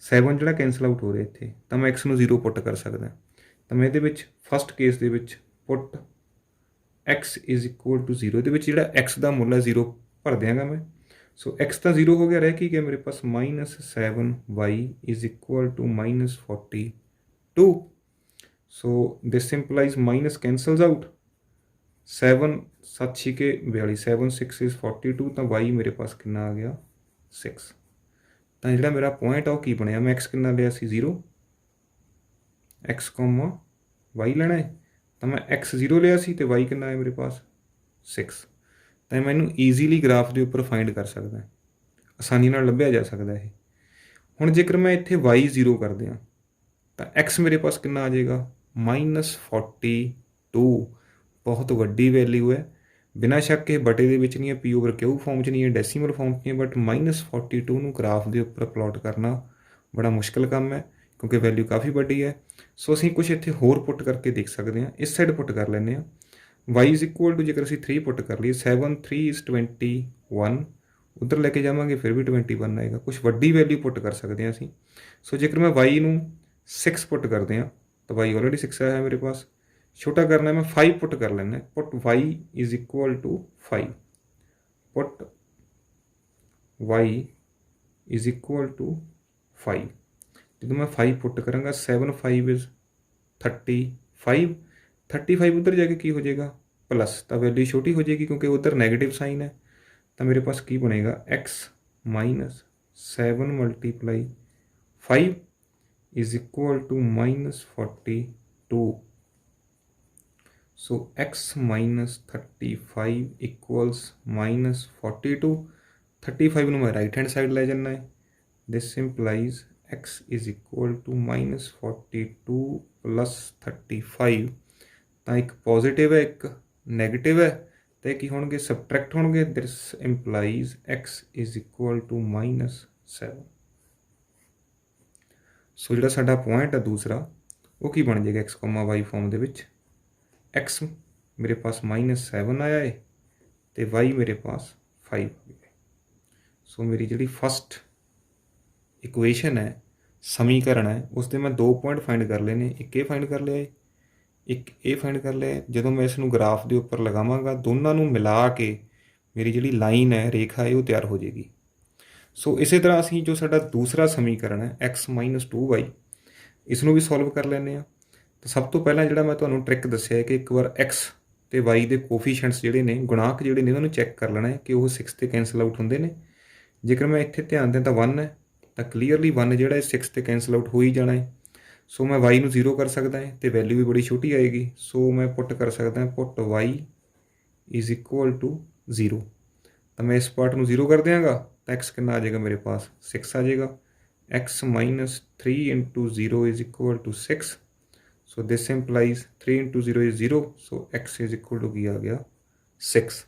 7 ਜਿਹੜਾ ਕੈਂਸਲ ਆਊਟ ਹੋ ਰਿਹਾ ਇੱਥੇ, ਤਾਂ ਮੈਂ x ਨੂੰ 0 ਪੁੱਟ ਕਰ ਸਕਦਾ। ਤਾਂ ਮੈਂ ਇਹਦੇ ਵਿੱਚ ਫਸਟ ਕੇਸ ਦੇ ਵਿੱਚ ਪੁੱਟ x = 0, ਇਹਦੇ ਵਿੱਚ ਜਿਹੜਾ x ਦਾ ਮੁੱਲ ਹੈ 0 ਭਰ ਦਿਆਂਗਾ ਮੈਂ। ਸੋ x ਤਾਂ 0 ਹੋ ਗਿਆ, ਰਹਿ ਕੀ ਗਿਆ ਮੇਰੇ ਪਾਸ -7y = -42। So this employees minus ਕੈਂਸਲਸ out. 7 7 6 42, 7 6 is 42, ਤਾਂ y ਮੇਰੇ ਪਾਸ ਕਿੰਨਾ ਆ ਗਿਆ 6। ਤਾਂ ਜਿਹੜਾ ਮੇਰਾ ਪੁਆਇੰਟ ਆ ਉਹ ਕੀ ਬਣਿਆ, ਮੈਂ x ਕਿੰਨਾ ਲਿਆ ਸੀ 0, x, y ਲੈਣਾ ਹੈ, ਤਾਂ ਮੈਂ x 0 ਲਿਆ ਸੀ ਅਤੇ y ਕਿੰਨਾ ਹੈ ਮੇਰੇ ਪਾਸ 6। ਤਾਂ ਮੈਨੂੰ ਈਜ਼ੀਲੀ ਗ੍ਰਾਫ ਦੇ ਉੱਪਰ ਫਾਈਂਡ ਕਰ ਸਕਦਾ, ਆਸਾਨੀ ਨਾਲ ਲੱਭਿਆ ਜਾ ਸਕਦਾ ਇਹ। ਹੁਣ ਜੇਕਰ ਮੈਂ ਇੱਥੇ y 0 ਕਰ ਦਿਆਂ ਤਾਂ x ਮੇਰੇ ਪਾਸ ਕਿੰਨਾ ਆ ਜਾਏਗਾ -42। ਬਹੁਤ ਵੱਡੀ ਵੈਲਿਊ ਹੈ। ਬਿਨਾਂ ਸ਼ੱਕ ਇਹ ਬਟੇ ਦੇ ਵਿੱਚ ਨਹੀਂ ਹੈ, P/Q ਫਾਰਮ 'ਚ ਨਹੀਂ ਹੈ, ਡੈਸੀਮਲ ਫਾਰਮ 'ਚ ਨਹੀਂ ਹੈ, ਬਟ -42 ਨੂੰ ਗ੍ਰਾਫ ਦੇ ਉੱਪਰ ਪਲਾਟ ਕਰਨਾ ਬੜਾ ਮੁਸ਼ਕਿਲ ਕੰਮ ਹੈ ਕਿਉਂਕਿ ਵੈਲਿਊ ਕਾਫੀ ਵੱਡੀ ਹੈ। ਸੋ ਅਸੀਂ ਕੁਛ ਇੱਥੇ ਹੋਰ ਪੁੱਟ ਕਰਕੇ ਦੇਖ ਸਕਦੇ ਹਾਂ। ਇਸ ਸਾਈਡ ਪੁੱਟ ਕਰ ਲੈਂਦੇ ਹਾਂ। y = ਜੇਕਰ ਅਸੀਂ 3 ਪੁੱਟ ਕਰ ਲਈਏ, 7 3 is 21, ਉੱਧਰ ਲੈ ਕੇ ਜਾਵਾਂਗੇ ਫਿਰ ਵੀ 21 ਆਏਗਾ। ਕੁਛ ਵੱਡੀ ਵੈਲਿਊ ਪੁੱਟ ਕਰ ਸਕਦੇ ਹਾਂ ਅਸੀਂ। ਸੋ ਜੇਕਰ ਮੈਂ y ਨੂੰ 6 ਪੁੱਟ ਕਰਦੇ ਹਾਂ ਤਾਂ y ਆਲਰੇਡੀ 6 ਆਇਆ ਮੇਰੇ ਪਾਸ। ਛੋਟਾ ਕਰਨਾ ਮੈਂ 5 ਪੁੱਟ ਕਰ ਲੈਂਦਾ, ਪੁੱਟ y = 5, ਪੁੱਟ y = 5। ਜਦੋਂ ਮੈਂ 5 ਪੁੱਟ ਕਰਾਂਗਾ 7 5 is 35, 35 ਉੱਧਰ ਜਾ ਕੇ ਕੀ ਹੋ ਜਾਏਗਾ ਪਲੱਸ, ਤਾਂ ਵੈਲਿਊ ਛੋਟੀ ਹੋ ਜਾਏਗੀ ਕਿਉਂਕਿ ਉੱਧਰ ਨੈਗੇਟਿਵ ਸਾਈਨ ਹੈ। ਤਾਂ ਮੇਰੇ ਪਾਸ ਕੀ ਬਣੇਗਾ x - 7 × 5 = -42। ਸੋ x - 35 = -42। 35 ਨੂੰ ਮੈਂ ਰਾਈਟ ਹੈਂਡ ਸਾਈਡ ਲੈ ਜਾਂਦਾ ਹੈ। ਦਿਸ ਇੰਪਲਾਈਜ਼ x = -42 + 35। ਤਾਂ ਇੱਕ ਪੋਜ਼ੀਟਿਵ ਹੈ, ਇੱਕ ਨੈਗੇਟਿਵ ਹੈ, ਅਤੇ ਕੀ ਹੋਣਗੇ ਸਬਟਰੈਕਟ ਹੋਣਗੇ। ਦਿਸ ਇੰਪਲਾਈਜ਼ x = -7। ਸੋ ਜਿਹੜਾ ਸਾਡਾ ਪੁਆਇੰਟ ਹੈ ਦੂਸਰਾ ਉਹ ਕੀ ਬਣ ਜਾਏਗਾ x, y ਫਾਰਮ ਦੇ ਵਿੱਚ। x ਮੇਰੇ ਪਾਸ -7 ਆਇਆ ਹੈ ਅਤੇ y ਮੇਰੇ ਪਾਸ 5 ਆ ਗਿਆ। ਸੋ ਮੇਰੀ ਜਿਹੜੀ ਫਸਟ ਇਕੁਏਸ਼ਨ ਹੈ, ਸਮੀਕਰਨ ਹੈ, ਉਸ ਦੇ ਮੈਂ 2 ਪੁਆਇੰਟ ਫਾਈਂਡ ਕਰ ਲਏ ਨੇ। ਇੱਕ ਇਹ ਫਾਈਂਡ ਕਰ ਲਿਆ ਹੈ, ਇੱਕ ਇਹ ਫਾਈਂਡ ਕਰ ਲਿਆ। ਜਦੋਂ ਮੈਂ ਇਸ ਨੂੰ ਗ੍ਰਾਫ ਦੇ ਉੱਪਰ ਲਗਾਵਾਂਗਾ ਦੋਨਾਂ ਨੂੰ ਮਿਲਾ ਕੇ ਮੇਰੀ ਜਿਹੜੀ ਲਾਈਨ ਹੈ, ਰੇਖਾ ਹੈ, ਉਹ ਤਿਆਰ ਹੋ ਜਾਏਗੀ। ਸੋ ਇਸੇ ਤਰ੍ਹਾਂ ਅਸੀਂ ਜੋ ਸਾਡਾ ਦੂਸਰਾ ਸਮੀਕਰਨ ਹੈ x - 2y, ਇਸ ਨੂੰ ਵੀ ਸੋਲਵ ਕਰ ਲੈਂਦੇ ਹਾਂ। ਤਾਂ ਸਭ ਤੋਂ ਪਹਿਲਾਂ ਜਿਹੜਾ ਮੈਂ ਤੁਹਾਨੂੰ ਟ੍ਰਿਕ ਦੱਸਿਆ ਹੈ ਕਿ ਇੱਕ ਵਾਰ x ਅਤੇ y ਦੇ ਕੋਫੀਸ਼ੀਐਂਟਸ ਜਿਹੜੇ ਨੇ, ਗੁਣਾਂਕ ਜਿਹੜੇ ਨੇ, ਉਹਨਾਂ ਨੂੰ ਚੈੱਕ ਕਰ ਲੈਣਾ ਹੈ ਕਿ ਉਹ 6 'ਤੇ ਕੈਂਸਲ ਆਊਟ ਹੁੰਦੇ ਨੇ। ਜੇਕਰ ਮੈਂ ਇੱਥੇ ਧਿਆਨ ਦਿਆਂ ਤਾਂ 1 ਹੈ, ਤਾਂ ਕਲੀਅਰਲੀ 1 ਜਿਹੜਾ ਹੈ 6 'ਤੇ ਕੈਂਸਲ ਆਊਟ ਹੋ ਹੀ ਜਾਣਾ ਹੈ। ਸੋ ਮੈਂ y ਨੂੰ 0 ਕਰ ਸਕਦਾ ਹੈ ਅਤੇ ਵੈਲਿਊ ਵੀ ਬੜੀ ਛੋਟੀ ਆਏਗੀ। ਸੋ ਮੈਂ ਪੁੱਟ ਕਰ ਸਕਦਾ ਪੁੱਟ y = 0। ਤਾਂ ਮੈਂ ਇਸ ਪਾਰਟ ਨੂੰ 0 ਕਰ ਦਿਆਂਗਾ ਤਾਂ x ਕਿੰਨਾ ਆ ਜਾਏਗਾ ਮੇਰੇ ਪਾਸ 6 ਆ ਜਾਏਗਾ। x - 3 × 0 = 6। So this employees 3 × 0 is 0। So x = ਕੀ ਆ ਗਿਆ 6।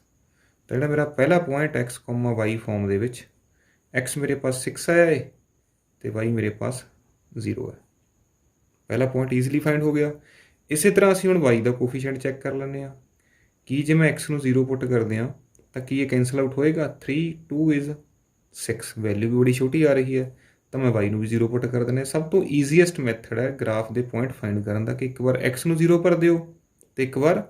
ਤਾਂ ਜਿਹੜਾ ਮੇਰਾ ਪਹਿਲਾ ਪੁਆਇੰਟ x, y ਫਾਰਮ ਦੇ ਵਿੱਚ x ਮੇਰੇ ਪਾਸ 6 ਆਇਆ ਹੈ ਅਤੇ y ਮੇਰੇ ਪਾਸ 0 ਹੈ। ਪਹਿਲਾ ਪੁਆਇੰਟ ਈਜ਼ੀਲੀ ਫਾਈਂਡ ਹੋ ਗਿਆ। ਇਸੇ ਤਰ੍ਹਾਂ ਅਸੀਂ ਹੁਣ y ਦਾ ਕੋਫੀਸ਼ੀਐਂਟ ਚੈੱਕ ਕਰ ਲੈਂਦੇ ਹਾਂ ਕਿ ਜੇ ਮੈਂ x ਨੂੰ 0 ਪੁੱਟ ਕਰਦੇ ਹਾਂ ਤਾਂ ਕੀ ਇਹ ਕੈਂਸਲ ਆਊਟ ਹੋਏਗਾ। 3 2 ਇਜ਼ 6, ਵੈਲਿਊ ਵੀ ਬੜੀ ਛੋਟੀ ਆ ਰਹੀ ਹੈ ਤਾਂ ਮੈਂ y ਨੂੰ ਵੀ 0 ਪੁੱਟ ਕਰ ਦਿੰਦਾ। ਸਭ ਤੋਂ ਈਜ਼ੀਐਸਟ ਮੈਥਡ ਹੈ ਗ੍ਰਾਫ ਦੇ ਪੁਆਇੰਟ ਫਾਈਂਡ ਕਰਨ ਦਾ ਕਿ ਇੱਕ ਵਾਰ x ਨੂੰ 0 ਭਰ ਦਿਓ ਅਤੇ ਇੱਕ ਵਾਰ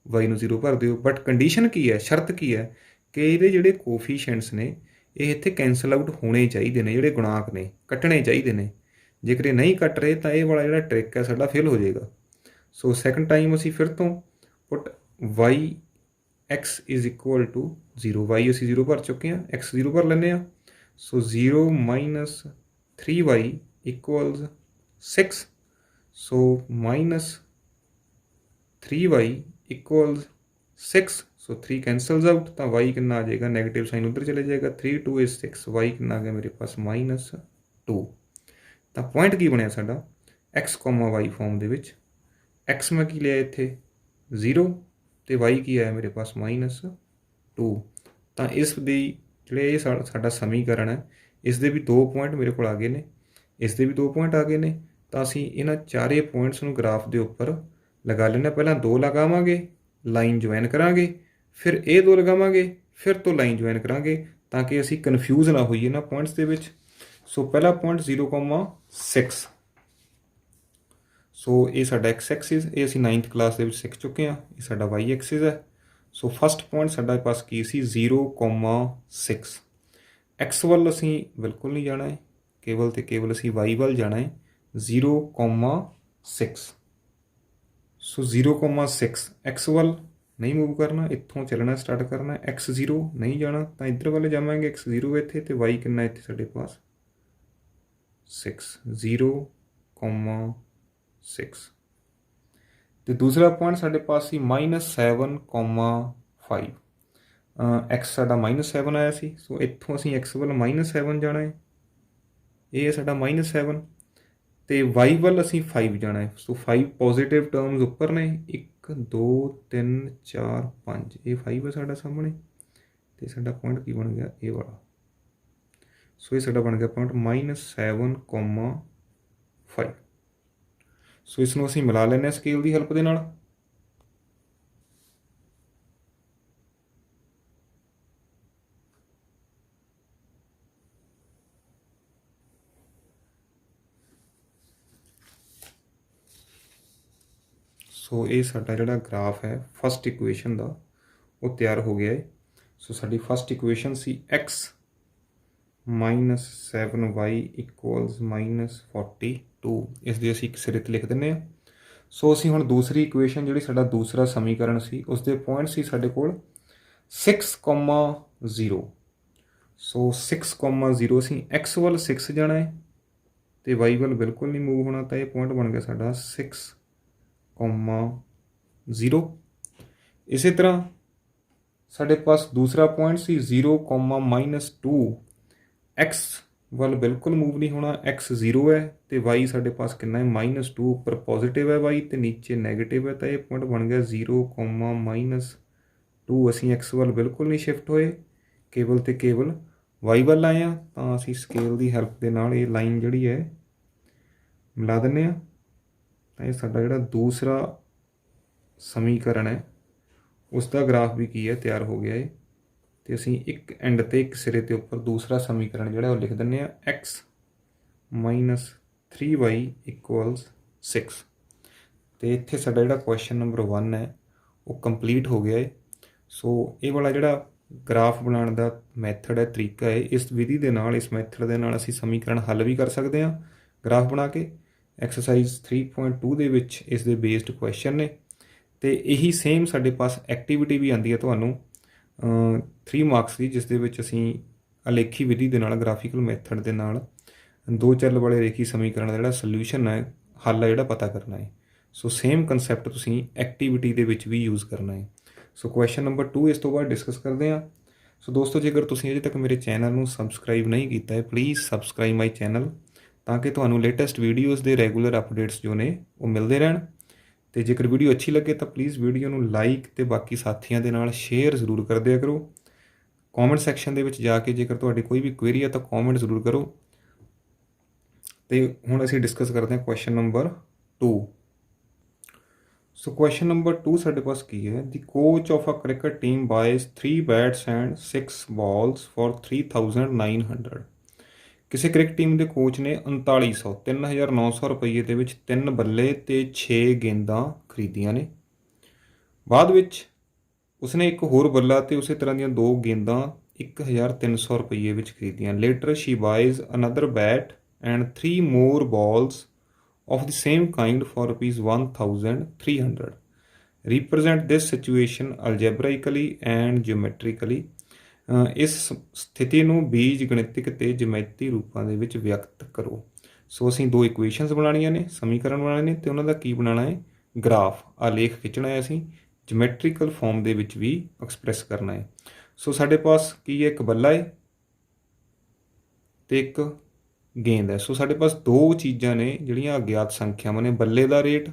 y ਨੂੰ 0 ਭਰ ਦਿਓ। ਬਟ ਕੰਡੀਸ਼ਨ ਕੀ ਹੈ, ਸ਼ਰਤ ਕੀ ਹੈ ਕਿ ਇਹਦੇ ਜਿਹੜੇ ਕੋਫੀਸ਼ੀਐਂਟਸ ਨੇ ਇਹ ਇੱਥੇ ਕੈਂਸਲ ਆਊਟ ਹੋਣੇ ਚਾਹੀਦੇ ਨੇ, ਜਿਹੜੇ ਗੁਣਾਂਕ ਨੇ ਕੱਟਣੇ ਚਾਹੀਦੇ ਨੇ। ਜੇਕਰ ਇਹ ਨਹੀਂ ਕੱਟ ਰਹੇ ਤਾਂ ਇਹ ਵਾਲਾ ਜਿਹੜਾ ਟ੍ਰਿਕ ਹੈ ਸਾਡਾ ਫੇਲ ਹੋ ਜਾਏਗਾ। ਸੋ ਸੈਕੰਡ ਟਾਈਮ ਅਸੀਂ ਫਿਰ ਤੋਂ put y x is equal to 0, y ਅਸੀਂ 0 ਭਰ ਚੁੱਕੇ ਹਾਂ, x 0 ਭਰ ਲੈਂਦੇ ਹਾਂ। ਸੋ 0 ਮਾਈਨਸ 3y ਇਕੁਅਲਸ 6, ਸੋ ਮਾਈਨਸ 3y ਇਕੁਅਲਸ 6, ਸੋ 3 ਕੈਂਸਲਸ ਆਊਟ ਤਾਂ y ਕਿੰਨਾ ਆ ਜਾਏਗਾ, ਨੈਗੇਟਿਵ ਸਾਈਨ ਉੱਧਰ ਚਲੇ ਜਾਏਗਾ। 3 2 ਇਜ਼ 6, y ਕਿੰਨਾ ਆ ਗਿਆ ਮੇਰੇ ਪਾਸ -2। ਤਾਂ ਪੁਆਇੰਟ ਕੀ ਬਣਿਆ ਸਾਡਾ x, y ਫਾਰਮ ਦੇ ਵਿੱਚ x ਮੈਂ ਕੀ ਲਿਆ ਇੱਥੇ 0 ਅਤੇ y ਕੀ ਆਇਆ ਮੇਰੇ ਪਾਸ -2। ਤਾਂ ਇਸ ਦੀ ਜਿਹੜੇ ਇਹ ਸਾਡਾ ਸਮੀਕਰਨ ਹੈ ਇਸ ਦੇ ਵੀ 2 ਪੁਆਇੰਟ ਮੇਰੇ ਕੋਲ ਆ ਗਏ ਨੇ, ਇਸ ਦੇ ਵੀ 2 ਪੁਆਇੰਟ ਆ ਗਏ ਨੇ। ਤਾਂ ਅਸੀਂ ਇਹਨਾਂ ਚਾਰੇ ਪੁਆਇੰਟਸ ਨੂੰ ਗ੍ਰਾਫ ਦੇ ਉੱਪਰ ਲਗਾ ਲੈਣਾ। ਪਹਿਲਾਂ 2 ਲਗਾਵਾਂਗੇ, ਲਾਈਨ ਜੁਆਇਨ ਕਰਾਂਗੇ, ਫਿਰ ਇਹ 2 ਲਗਾਵਾਂਗੇ, ਫਿਰ ਤੋਂ ਲਾਈਨ ਜੁਆਇਨ ਕਰਾਂਗੇ ਤਾਂ ਕਿ ਅਸੀਂ ਕਨਫਿਊਜ਼ ਨਾ ਹੋਈਏ ਨਾ ਪੁਆਇੰਟਸ ਦੇ ਵਿੱਚ। ਸੋ ਪਹਿਲਾ ਪੁਆਇੰਟ 0,6, ਸੋ ਇਹ ਸਾਡਾ x ਐਕਸਿਸ, ਇਹ ਅਸੀਂ 9th ਕਲਾਸ ਦੇ ਵਿੱਚ ਸਿੱਖ ਚੁੱਕੇ ਹਾਂ। ਇਹ ਸਾਡਾ y ਐਕਸਿਸ ਹੈ। ਸੋ ਫਸਟ ਪੁਆਇੰਟ ਸਾਡਾ ਪਾਸ ਕੀ ਸੀ 0,6। x ਵੱਲ ਅਸੀਂ ਬਿਲਕੁਲ ਨਹੀਂ ਜਾਣਾ ਹੈ, ਕੇਵਲ ਅਤੇ ਕੇਵਲ ਅਸੀਂ y ਵੱਲ ਜਾਣਾ ਹੈ 0,6। ਸੋ 0,6 x ਵੱਲ ਨਹੀਂ ਮੂਵ ਕਰਨਾ, ਇੱਥੋਂ ਚੱਲਣਾ ਸਟਾਰਟ ਕਰਨਾ। x0 ਨਹੀਂ ਜਾਣਾ ਤਾਂ ਇੱਧਰ ਵੱਲ ਜਾਵਾਂਗੇ, x0 ਇੱਥੇ ਅਤੇ y ਕਿੰਨਾ ਇੱਥੇ ਸਾਡੇ ਪਾਸ 6, 0,6। ਅਤੇ ਦੂਸਰਾ ਪੁਆਇੰਟ ਸਾਡੇ ਪਾਸ ਸੀ -7,5। x ਸਾਡਾ -7 ਆਇਆ ਸੀ, ਸੋ ਇੱਥੋਂ ਅਸੀਂ x ਵੱਲ -7 ਜਾਣਾ ਹੈ, ਇਹ ਹੈ ਸਾਡਾ -7 ਅਤੇ y ਵੱਲ ਅਸੀਂ 5 ਜਾਣਾ ਹੈ। ਸੋ 5 ਪੋਜ਼ੀਟਿਵ ਟਰਮਸ ਉੱਪਰ ਨੇ, 1 2 3 4 5, ਇਹ 5 ਹੈ ਸਾਡਾ ਸਾਹਮਣੇ ਅਤੇ ਸਾਡਾ ਪੁਆਇੰਟ ਕੀ ਬਣ ਗਿਆ ਇਹ ਵਾਲਾ। ਸੋ ਇਹ ਸਾਡਾ ਬਣ ਗਿਆ ਪੁਆਇੰਟ -7,5। ਸੋ ਇਸ ਨੂੰ ਅਸੀਂ ਮਿਲਾ ਲੈਂਦੇ ਹਾਂ ਸਕੇਲ ਦੀ ਹੈਲਪ ਦੇ ਨਾਲ। ਸੋ ਇਹ ਸਾਡਾ ਜਿਹੜਾ ਗ੍ਰਾਫ ਹੈ ਫਸਟ ਇਕੁਏਸ਼ਨ ਦਾ ਉਹ ਤਿਆਰ ਹੋ ਗਿਆ ਹੈ। ਸੋ ਸਾਡੀ ਫਸਟ ਇਕੁਏਸ਼ਨ ਸੀ x -7y ਇਕੁਅਲਸ -42। ਇਸ ਦੀ ਅਸੀਂ ਇੱਕ ਸਿਰੇ 'ਤੇ ਲਿਖ ਦਿੰਦੇ ਹਾਂ। ਸੋ ਅਸੀਂ ਹੁਣ ਦੂਸਰੀ ਇਕੁਏਸ਼ਨ ਜਿਹੜੀ ਸਾਡਾ ਦੂਸਰਾ ਸਮੀਕਰਨ ਸੀ ਉਸ ਦੇ ਪੁਆਇੰਟ ਸੀ ਸਾਡੇ ਕੋਲ 6,0। ਸੋ 6,0 ਅਸੀਂ x ਵੱਲ 6 ਜਾਣਾ ਹੈ ਅਤੇ y ਵੱਲ ਬਿਲਕੁਲ ਨਹੀਂ ਮੂਵ ਹੋਣਾ, ਤਾਂ ਇਹ ਪੁਆਇੰਟ ਬਣ ਗਿਆ ਸਾਡਾ 6,0। ਇਸੇ ਤਰ੍ਹਾਂ ਸਾਡੇ ਪਾਸ ਦੂਸਰਾ ਪੁਆਇੰਟ ਸੀ 0,-2। x ਵੱਲ ਬਿਲਕੁਲ ਮੂਵ ਨਹੀਂ ਹੋਣਾ, x 0 ਹੈ ਅਤੇ y ਸਾਡੇ ਪਾਸ ਕਿੰਨਾ ਹੈ -2। ਉੱਪਰ ਪੋਜ਼ੀਟਿਵ ਹੈ y ਅਤੇ ਨੀਚੇ ਨੈਗੇਟਿਵ ਹੈ, ਤਾਂ ਇਹ ਪੁਆਇੰਟ ਬਣ ਗਿਆ 0,-2। ਅਸੀਂ x ਵੱਲ ਬਿਲਕੁਲ ਨਹੀਂ ਸ਼ਿਫਟ ਹੋਏ, ਕੇਵਲ ਅਤੇ ਕੇਵਲ y ਵੱਲ ਆਏ ਹਾਂ। ਤਾਂ ਅਸੀਂ ਸਕੇਲ ਦੀ ਹੈਲਪ ਦੇ ਨਾਲ ਇਹ ਲਾਈਨ ਜਿਹੜੀ ਹੈ ਮਿਲਾ ਦਿੰਦੇ ਹਾਂ। ਤਾਂ ਇਹ ਸਾਡਾ ਜਿਹੜਾ ਦੂਸਰਾ ਸਮੀਕਰਨ ਹੈ ਉਸ ਦਾ ਗ੍ਰਾਫ ਵੀ ਕੀ ਹੈ ਤਿਆਰ ਹੋ ਗਿਆ ਹੈ। ਅਤੇ ਅਸੀਂ ਇੱਕ ਐਂਡ 'ਤੇ ਇੱਕ ਸਿਰੇ 'ਤੇ ਉੱਪਰ ਦੂਸਰਾ ਸਮੀਕਰਨ ਜਿਹੜਾ ਉਹ ਲਿਖ ਦਿੰਦੇ ਹਾਂ x -3y ਇਕੁਅਲਸ 6। ਅਤੇ ਇੱਥੇ ਸਾਡਾ ਜਿਹੜਾ ਕੁਐਸਚਨ ਨੰਬਰ 1 ਹੈ ਉਹ ਕੰਪਲੀਟ ਹੋ ਗਿਆ ਹੈ। ਸੋ ਇਹ ਵਾਲਾ ਜਿਹੜਾ ਗ੍ਰਾਫ ਬਣਾਉਣ ਦਾ ਮੈਥਡ ਹੈ, ਤਰੀਕਾ ਹੈ, ਇਸ ਵਿਧੀ ਦੇ ਨਾਲ, ਇਸ ਮੈਥਡ ਦੇ ਨਾਲ ਅਸੀਂ ਸਮੀਕਰਨ ਹੱਲ ਵੀ ਕਰ ਸਕਦੇ ਹਾਂ ਗ੍ਰਾਫ ਬਣਾ ਕੇ। ਐਕਸਰਸਾਈਜ਼ 3.2 ਦੇ ਵਿੱਚ ਇਸ ਦੇ ਬੇਸਡ ਕੁਐਸਚਨ ਨੇ ਅਤੇ ਇਹੀ ਸੇਮ ਸਾਡੇ ਪਾਸ ਐਕਟੀਵਿਟੀ ਵੀ ਆਉਂਦੀ ਹੈ ਤੁਹਾਨੂੰ 3 ਮਾਰਕਸ ਦੀ, ਜਿਸ ਦੇ ਵਿੱਚ ਅਸੀਂ ਅਲੇਖੀ ਵਿਧੀ ਦੇ ਨਾਲ, ਗ੍ਰਾਫੀਕਲ ਮੈਥਡ ਦੇ ਨਾਲ 2 ਚੱਲ ਵਾਲੇ ਰੇਖੀ ਸਮੀਕਰਨ ਦਾ ਜਿਹੜਾ ਸੋਲਿਊਸ਼ਨ ਹੈ, ਹੱਲ ਹੈ ਜਿਹੜਾ ਪਤਾ ਕਰਨਾ ਹੈ। ਸੋ ਸੇਮ ਕੰਸੈਪਟ ਤੁਸੀਂ ਐਕਟੀਵਿਟੀ ਦੇ ਵਿੱਚ ਵੀ ਯੂਜ਼ ਕਰਨਾ ਹੈ। ਸੋ ਕੁਐਸਚਨ ਨੰਬਰ 2 ਇਸ ਤੋਂ ਬਾਅਦ ਡਿਸਕਸ ਕਰਦੇ ਹਾਂ। ਸੋ ਦੋਸਤੋ, ਜੇਕਰ ਤੁਸੀਂ ਅਜੇ ਤੱਕ ਮੇਰੇ ਚੈਨਲ ਨੂੰ ਸਬਸਕ੍ਰਾਈਬ ਨਹੀਂ ਕੀਤਾ ਹੈ, ਪਲੀਜ਼ ਸਬਸਕ੍ਰਾਈਬ ਮਾਈ ਚੈਨਲ ਤਾਂ ਕਿ ਤੁਹਾਨੂੰ ਲੇਟੈਸਟ ਵੀਡੀਓਜ਼ ਦੇ ਰੈਗੂਲਰ ਅਪਡੇਟਸ ਜੋ ਨੇ ਉਹ ਮਿਲਦੇ ਰਹਿਣ। ਅਤੇ ਜੇਕਰ ਵੀਡੀਓ ਅੱਛੀ ਲੱਗੇ ਤਾਂ ਪਲੀਜ਼ ਵੀਡੀਓ ਨੂੰ ਲਾਈਕ ਅਤੇ ਬਾਕੀ ਸਾਥੀਆਂ ਦੇ ਨਾਲ ਸ਼ੇਅਰ ਜ਼ਰੂਰ ਕਰ ਦਿਆ ਕਰੋ। ਕੌਮੈਂਟ ਸੈਕਸ਼ਨ ਦੇ ਵਿੱਚ ਜਾ ਕੇ ਜੇਕਰ ਤੁਹਾਡੀ ਕੋਈ ਵੀ ਕੁਐਰੀ ਹੈ ਤਾਂ ਕੌਮੈਂਟ ਜ਼ਰੂਰ ਕਰੋ। ਤੇ ਹੁਣ ਅਸੀਂ ਡਿਸਕਸ ਕਰਦੇ ਹਾਂ question number 2। So question number 2 ਸਾਡੇ ਪਾਸ ਕੀ ਹੈ, the coach of a cricket team buys 3 bats and 6 balls for 3900। ਕਿਸੇ ਕ੍ਰਿਕਟ ਟੀਮ ਦੇ ਕੋਚ ਨੇ 3900 ਰੁਪਏ ਦੇ ਵਿੱਚ 3 ਬੱਲੇ ਤੇ 6 ਗੇਂਦਾਂ ਖਰੀਦੀਆਂ ਨੇ। ਬਾਅਦ ਵਿੱਚ ਉਸਨੇ ਇੱਕ ਹੋਰ ਬੱਲਾ ਤੇ ਉਸੇ ਤਰ੍ਹਾਂ ਦੀਆਂ 2 ਗੇਂਦਾਂ 1300 ਰੁਪਏ ਵਿੱਚ ਖਰੀਦੀਆਂ। Later she buys another bat and 3 more balls of the same kind for rupees 1300। represent this situation algebraically and geometrically। ਇਸ ਸਥਿਤੀ ਨੂੰ ਬੀਜ ਗਣਿਤਿਕ ਤੇ ਜਿਓਮੈਟਰੀ ਰੂਪਾਂ ਦੇ ਵਿੱਚ ਵਿਅਕਤ ਕਰੋ। ਸੋ ਅਸੀਂ 2 ਇਕੁਏਸ਼ਨਸ ਬਣਾਉਣੀਆਂ ਨੇ, ਸਮੀਕਰਨ ਬਣਾਉਣੇ ਨੇ ਤੇ ਉਹਨਾਂ ਦਾ ਕੀ ਬਣਾਉਣਾ ਹੈ, ਗ੍ਰਾਫ ਆਲੇਖ ਖਿੱਚਣਾ ਹੈ ਅਸੀਂ, ਜਿਓਮੈਟਰੀਕਲ ਫਾਰਮ ਦੇ ਵਿੱਚ ਵੀ ਐਕਸਪ੍ਰੈਸ ਕਰਨਾ ਹੈ। ਸੋ ਸਾਡੇ ਪਾਸ ਕੀ ਹੈ, ਇੱਕ ਬੱਲਾ ਹੈ ਤੇ ਇੱਕ ਗੇਂਦ ਹੈ। ਸੋ ਸਾਡੇ ਪਾਸ 2 ਚੀਜ਼ਾਂ ਨੇ ਜਿਹੜੀਆਂ ਅਗਿਆਤ ਸੰਖਿਆਵਾਂ ਨੇ, ਬੱਲੇ ਦਾ ਰੇਟ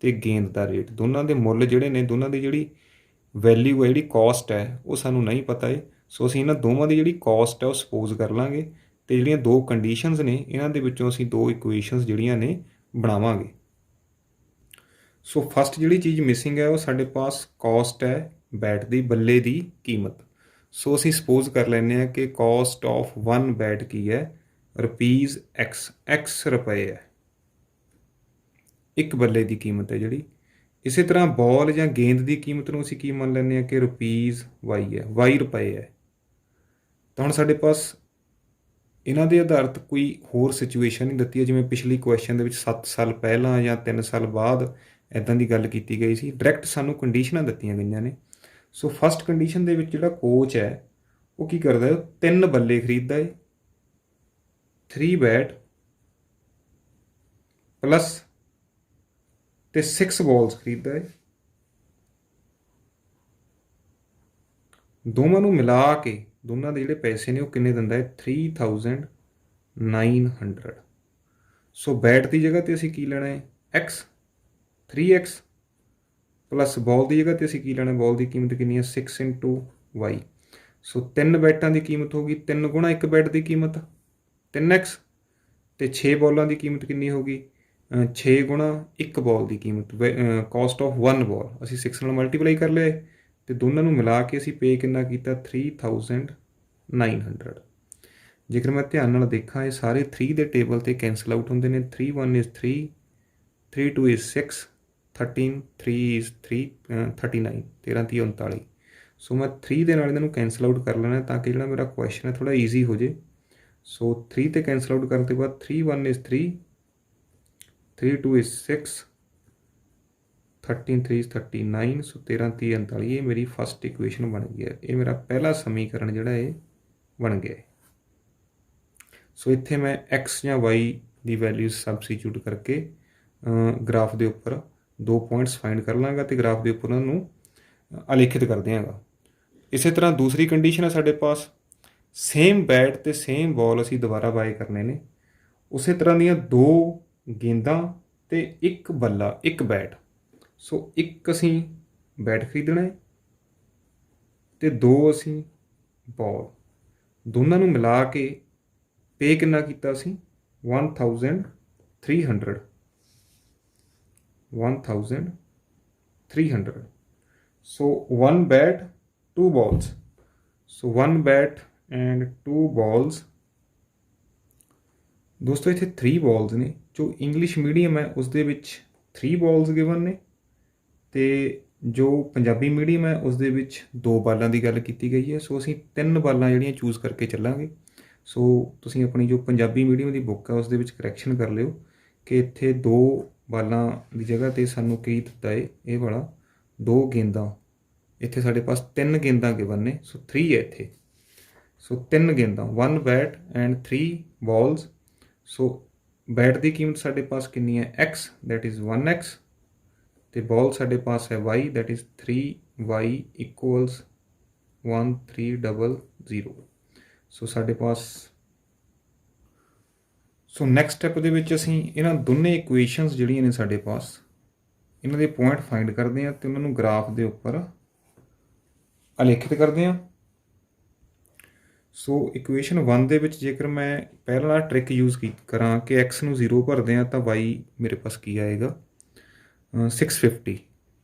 ਤੇ ਗੇਂਦ ਦਾ ਰੇਟ। ਦੋਨਾਂ ਦੇ ਮੁੱਲ ਜਿਹੜੇ ਨੇ, ਦੋਨਾਂ ਦੀ ਜਿਹੜੀ ਵੈਲਿਊ ਹੈ, ਜਿਹੜੀ ਕਾਸਟ ਹੈ, ਉਹ ਸਾਨੂੰ ਨਹੀਂ ਪਤਾ ਹੈ। ਸੋ ਅਸੀਂ ਇਹਨਾਂ ਦੋਵਾਂ ਦੀ ਜਿਹੜੀ ਕਾਸਟ ਹੈ ਉਹ ਸਪੋਜ਼ ਕਰ ਲਾਂਗੇ ਤੇ ਜਿਹੜੀਆਂ 2 ਕੰਡੀਸ਼ਨਸ ਨੇ ਇਹਨਾਂ ਦੇ ਵਿੱਚੋਂ ਅਸੀਂ 2 ਇਕੁਏਸ਼ਨਸ ਜਿਹੜੀਆਂ ਨੇ ਬਣਾਵਾਂਗੇ। ਸੋ ਫਸਟ ਜਿਹੜੀ ਚੀਜ਼ ਮਿਸਿੰਗ ਹੈ ਉਹ ਸਾਡੇ ਪਾਸ ਕਾਸਟ ਹੈ ਬੈਟ ਦੀ, ਬੱਲੇ ਦੀ ਕੀਮਤ। ਸੋ ਅਸੀਂ ਸਪੋਜ਼ ਕਰ ਲੈਂਦੇ ਹਾਂ ਕਿ ਕਾਸਟ ਆਫ 1 ਬੈਟ ਕੀ ਹੈ, ਰੁਪੀਜ਼ x ਰੁਪਏ ਹੈ, ਇੱਕ ਬੱਲੇ ਦੀ ਕੀਮਤ ਹੈ ਜਿਹੜੀ। ਇਸੇ ਤਰ੍ਹਾਂ ਬਾਲ ਜਾਂ ਗੇਂਦ ਦੀ ਕੀਮਤ ਨੂੰ ਅਸੀਂ ਕੀ ਮੰਨ ਲੈਂਦੇ ਹਾਂ ਕਿ ਰੁਪੀਜ਼ y ਹੈ, y ਰੁਪਏ ਹੈ। ਤਾਂ ਹੁਣ ਸਾਡੇ ਪਾਸ ਇਹਨਾਂ ਦੇ ਆਧਾਰਿਤ ਕੋਈ ਹੋਰ ਸਿਚੁਏਸ਼ਨ ਨਹੀਂ ਦਿੱਤੀ ਹੈ, ਜਿਵੇਂ ਪਿਛਲੀ ਕੁਐਸਚਨ ਦੇ ਵਿੱਚ 7 ਸਾਲ ਪਹਿਲਾਂ ਜਾਂ 3 ਸਾਲ ਬਾਅਦ ਇੱਦਾਂ ਦੀ ਗੱਲ ਕੀਤੀ ਗਈ ਸੀ। ਡਾਇਰੈਕਟ ਸਾਨੂੰ ਕੰਡੀਸ਼ਨਾਂ ਦਿੱਤੀਆਂ ਗਈਆਂ ਨੇ। ਸੋ ਫਸਟ ਕੰਡੀਸ਼ਨ ਦੇ ਵਿੱਚ ਜਿਹੜਾ ਕੋਚ ਹੈ ਉਹ ਕੀ ਕਰਦਾ ਹੈ, 3 ਬੱਲੇ ਖਰੀਦਦਾ ਹੈ, 3 ਬੈਟ ਪਲੱਸ ਤੇ 6 ਬਾਲਸ ਖਰੀਦਦਾ ਹੈ। ਦੋਵਾਂ ਨੂੰ ਮਿਲਾ ਕੇ ਦੋਨਾਂ ਦੇ ਜਿਹੜੇ ਪੈਸੇ ਨੇ ਉਹ ਕਿੰਨੇ ਦਿੰਦਾ ਹੈ, 3900। ਸੋ ਬੈਟ ਦੀ ਜਗ੍ਹਾ ਤੇ ਅਸੀਂ ਕੀ ਲੈਣਾ ਹੈ, x 3x ਪਲੱਸ ਬਾਲ ਦੀ ਜਗ੍ਹਾ ਤੇ ਅਸੀਂ ਕੀ ਲੈਣਾ, ਬਾਲ ਦੀ ਕੀਮਤ ਕਿੰਨੀ ਹੈ, 6 × y। ਸੋ 3 ਬੈਟਾਂ ਦੀ ਕੀਮਤ ਹੋ ਗਈ 3 ਗੁਣਾ 1 ਬੈਟ ਦੀ ਕੀਮਤ 3x ਤੇ 6 ਬਾਲਾਂ ਦੀ ਕੀਮਤ ਕਿੰਨੀ ਹੋ ਗਈ, 6 ਗੁਣਾ 1 ਬਾਲ ਦੀ ਕੀਮਤ, ਕਾਸਟ ਆਫ 1 ਬਾਲ ਅਸੀਂ 6 ਨਾਲ ਮਲਟੀਪਲਾਈ ਕਰ ਲਿਆ ਤੇ ਦੋਨਾਂ ਨੂੰ ਮਿਲਾ ਕੇ ਅਸੀਂ ਪੇ ਕਿੰਨਾ ਕੀਤਾ, 3900। ਜੇਕਰ ਮੈਂ ਧਿਆਨ ਨਾਲ ਦੇਖਾਂ ਇਹ ਸਾਰੇ 3 ਦੇ ਟੇਬਲ ਤੇ ਕੈਂਸਲ ਆਊਟ ਹੁੰਦੇ ਨੇ। 3 1 is 3, 3 2 is 6, 13 3 is 3, 39, 13 3 39। ਸੋ ਮੈਂ 3 ਦੇ ਨਾਲ ਇਹਨਾਂ ਨੂੰ ਕੈਂਸਲ ਆਊਟ ਕਰ ਲੈਣਾ ਤਾਂ ਕਿ ਜਿਹੜਾ ਮੇਰਾ ਕੁਐਸਚਨ ਹੈ ਥੋੜ੍ਹਾ ਈਜ਼ੀ ਹੋ ਜੇ। ਸੋ 3 ਤੇ ਕੈਂਸਲ ਆਊਟ ਕਰਨ ਤੋਂ ਬਾਅਦ 3 1 is 3, 3 2 is 6, 13 3 is 39। ਸੋ 13 3 39 ਇਹ ਮੇਰੀ ਫਸਟ ਇਕੁਏਸ਼ਨ ਬਣ ਗਈ ਹੈ। ਇਹ ਮੇਰਾ ਪਹਿਲਾ ਸਮੀਕਰਨ ਜਿਹੜਾ ਇਹ ਬਣ ਗਿਆ ਹੈ। ਸੋ ਇੱਥੇ ਮੈਂ x ਜਾਂ y ਦੀ ਵੈਲਿਊ ਸਬਸਟੀਟਿਊਟ ਕਰਕੇ ਗ੍ਰਾਫ ਦੇ ਉੱਪਰ 2 ਪੁਆਇੰਟਸ ਫਾਈਂਡ ਕਰ ਲਾਂਗਾ ਤੇ ਗ੍ਰਾਫ ਦੇ ਉੱਪਰ ਉਹਨਾਂ ਨੂੰ ਅਲੇਖਿਤ ਕਰ ਦਿਆਂਗਾ। ਇਸੇ ਤਰ੍ਹਾਂ ਦੂਸਰੀ ਕੰਡੀਸ਼ਨ ਹੈ ਸਾਡੇ ਪਾਸ, ਸੇਮ ਬੈਟ ਤੇ ਸੇਮ ਬਾਲ ਅਸੀਂ ਦੁਬਾਰਾ ਬਾਏ ਕਰਨੇ ਨੇ। ਉਸੇ ਤਰ੍ਹਾਂ ਦੀਆਂ 2 ਗੇਂਦਾਂ ਤੇ 1 ਬੱਲਾ 1 ਬੈਟ। ਸੋ 1 ਅਸੀਂ ਬੈਟ ਖਰੀਦਣਾ ਹੈ ਤੇ 2 ਅਸੀਂ ਬਾਲ, ਦੋਨਾਂ ਨੂੰ ਮਿਲਾ ਕੇ ਪੇ ਕਿੰਨਾ ਕੀਤਾ ਅਸੀਂ, 1300। ਸੋ 1 bat 2 balls. So 1 bat and 2 balls. ਦੋਸਤੋ ਇੱਥੇ 3 ਬਾਲਸ ਨੇ, ਜੋ ਇੰਗਲਿਸ਼ ਮੀਡੀਅਮ ਹੈ ਉਸ ਦੇ ਵਿੱਚ 3 ਬਾਲਸ ਗਿਵਨ ਨੇ ਤੇ ਜੋ ਪੰਜਾਬੀ ਮੀਡੀਅਮ ਹੈ ਉਸ ਦੇ ਵਿੱਚ 2 ਬਾਲਾਂ ਦੀ ਗੱਲ ਕੀਤੀ ਗਈ ਹੈ। ਸੋ ਅਸੀਂ 3 ਬਾਲਾਂ ਜਿਹੜੀਆਂ ਚੂਜ਼ ਕਰਕੇ ਚੱਲਾਂਗੇ। ਸੋ ਤੁਸੀਂ ਆਪਣੀ ਜੋ ਪੰਜਾਬੀ ਮੀਡੀਅਮ ਦੀ ਬੁੱਕ ਹੈ ਉਸ ਦੇ ਵਿੱਚ ਕਰੈਕਸ਼ਨ ਕਰ ਲਿਓ ਕਿ ਇੱਥੇ 2 ਬਾਲਾਂ ਦੀ ਜਗ੍ਹਾ 'ਤੇ ਸਾਨੂੰ ਕੀ ਦਿੱਤਾ ਹੈ, ਇਹ ਵਾਲਾ 2 ਗੇਂਦਾਂ। ਇੱਥੇ ਸਾਡੇ ਪਾਸ 3 ਗੇਂਦਾਂ ਗਿਵਨ ਨੇ। ਸੋ 3 ਹੈ ਇੱਥੇ। ਸੋ 3 ਗੇਂਦਾਂ, 1 bat and 3 balls. So bat ਦੀ ਕੀਮਤ ਸਾਡੇ ਪਾਸ ਕਿੰਨੀ ਹੈ, x ਦੈਟ ਇਜ਼ 1x ਤੇ ਬਾਲ ਸਾਡੇ ਪਾਸ ਹੈ y that is 3y equals 1300। ਸੋ ਸਾਡੇ ਪਾਸ ਸੋ ਨੈਕਸਟ ਸਟੈਪ ਦੇ ਵਿੱਚ ਅਸੀਂ ਇਹਨਾਂ ਦੋਨੇ ਇਕੁਏਸ਼ਨਸ ਜਿਹੜੀਆਂ ਨੇ ਸਾਡੇ ਪਾਸ ਇਹਨਾਂ ਦੇ ਪੁਆਇੰਟ ਫਾਈਂਡ ਕਰਦੇ ਹਾਂ ਤੇ ਉਹਨਾਂ ਨੂੰ ਗ੍ਰਾਫ ਦੇ ਉੱਪਰ ਅਲੇਖਿਤ ਕਰਦੇ ਹਾਂ। ਸੋ ਇਕੁਏਸ਼ਨ 1 ਦੇ ਵਿੱਚ ਜੇਕਰ ਮੈਂ ਪਹਿਲਾਂ ਟ੍ਰਿਕ ਯੂਜ਼ ਕਰਾਂ ਕਿ x ਨੂੰ 0 ਭਰਦੇ ਹਾਂ ਤਾਂ y ਮੇਰੇ ਪਾਸ ਕੀ ਆਏਗਾ 650।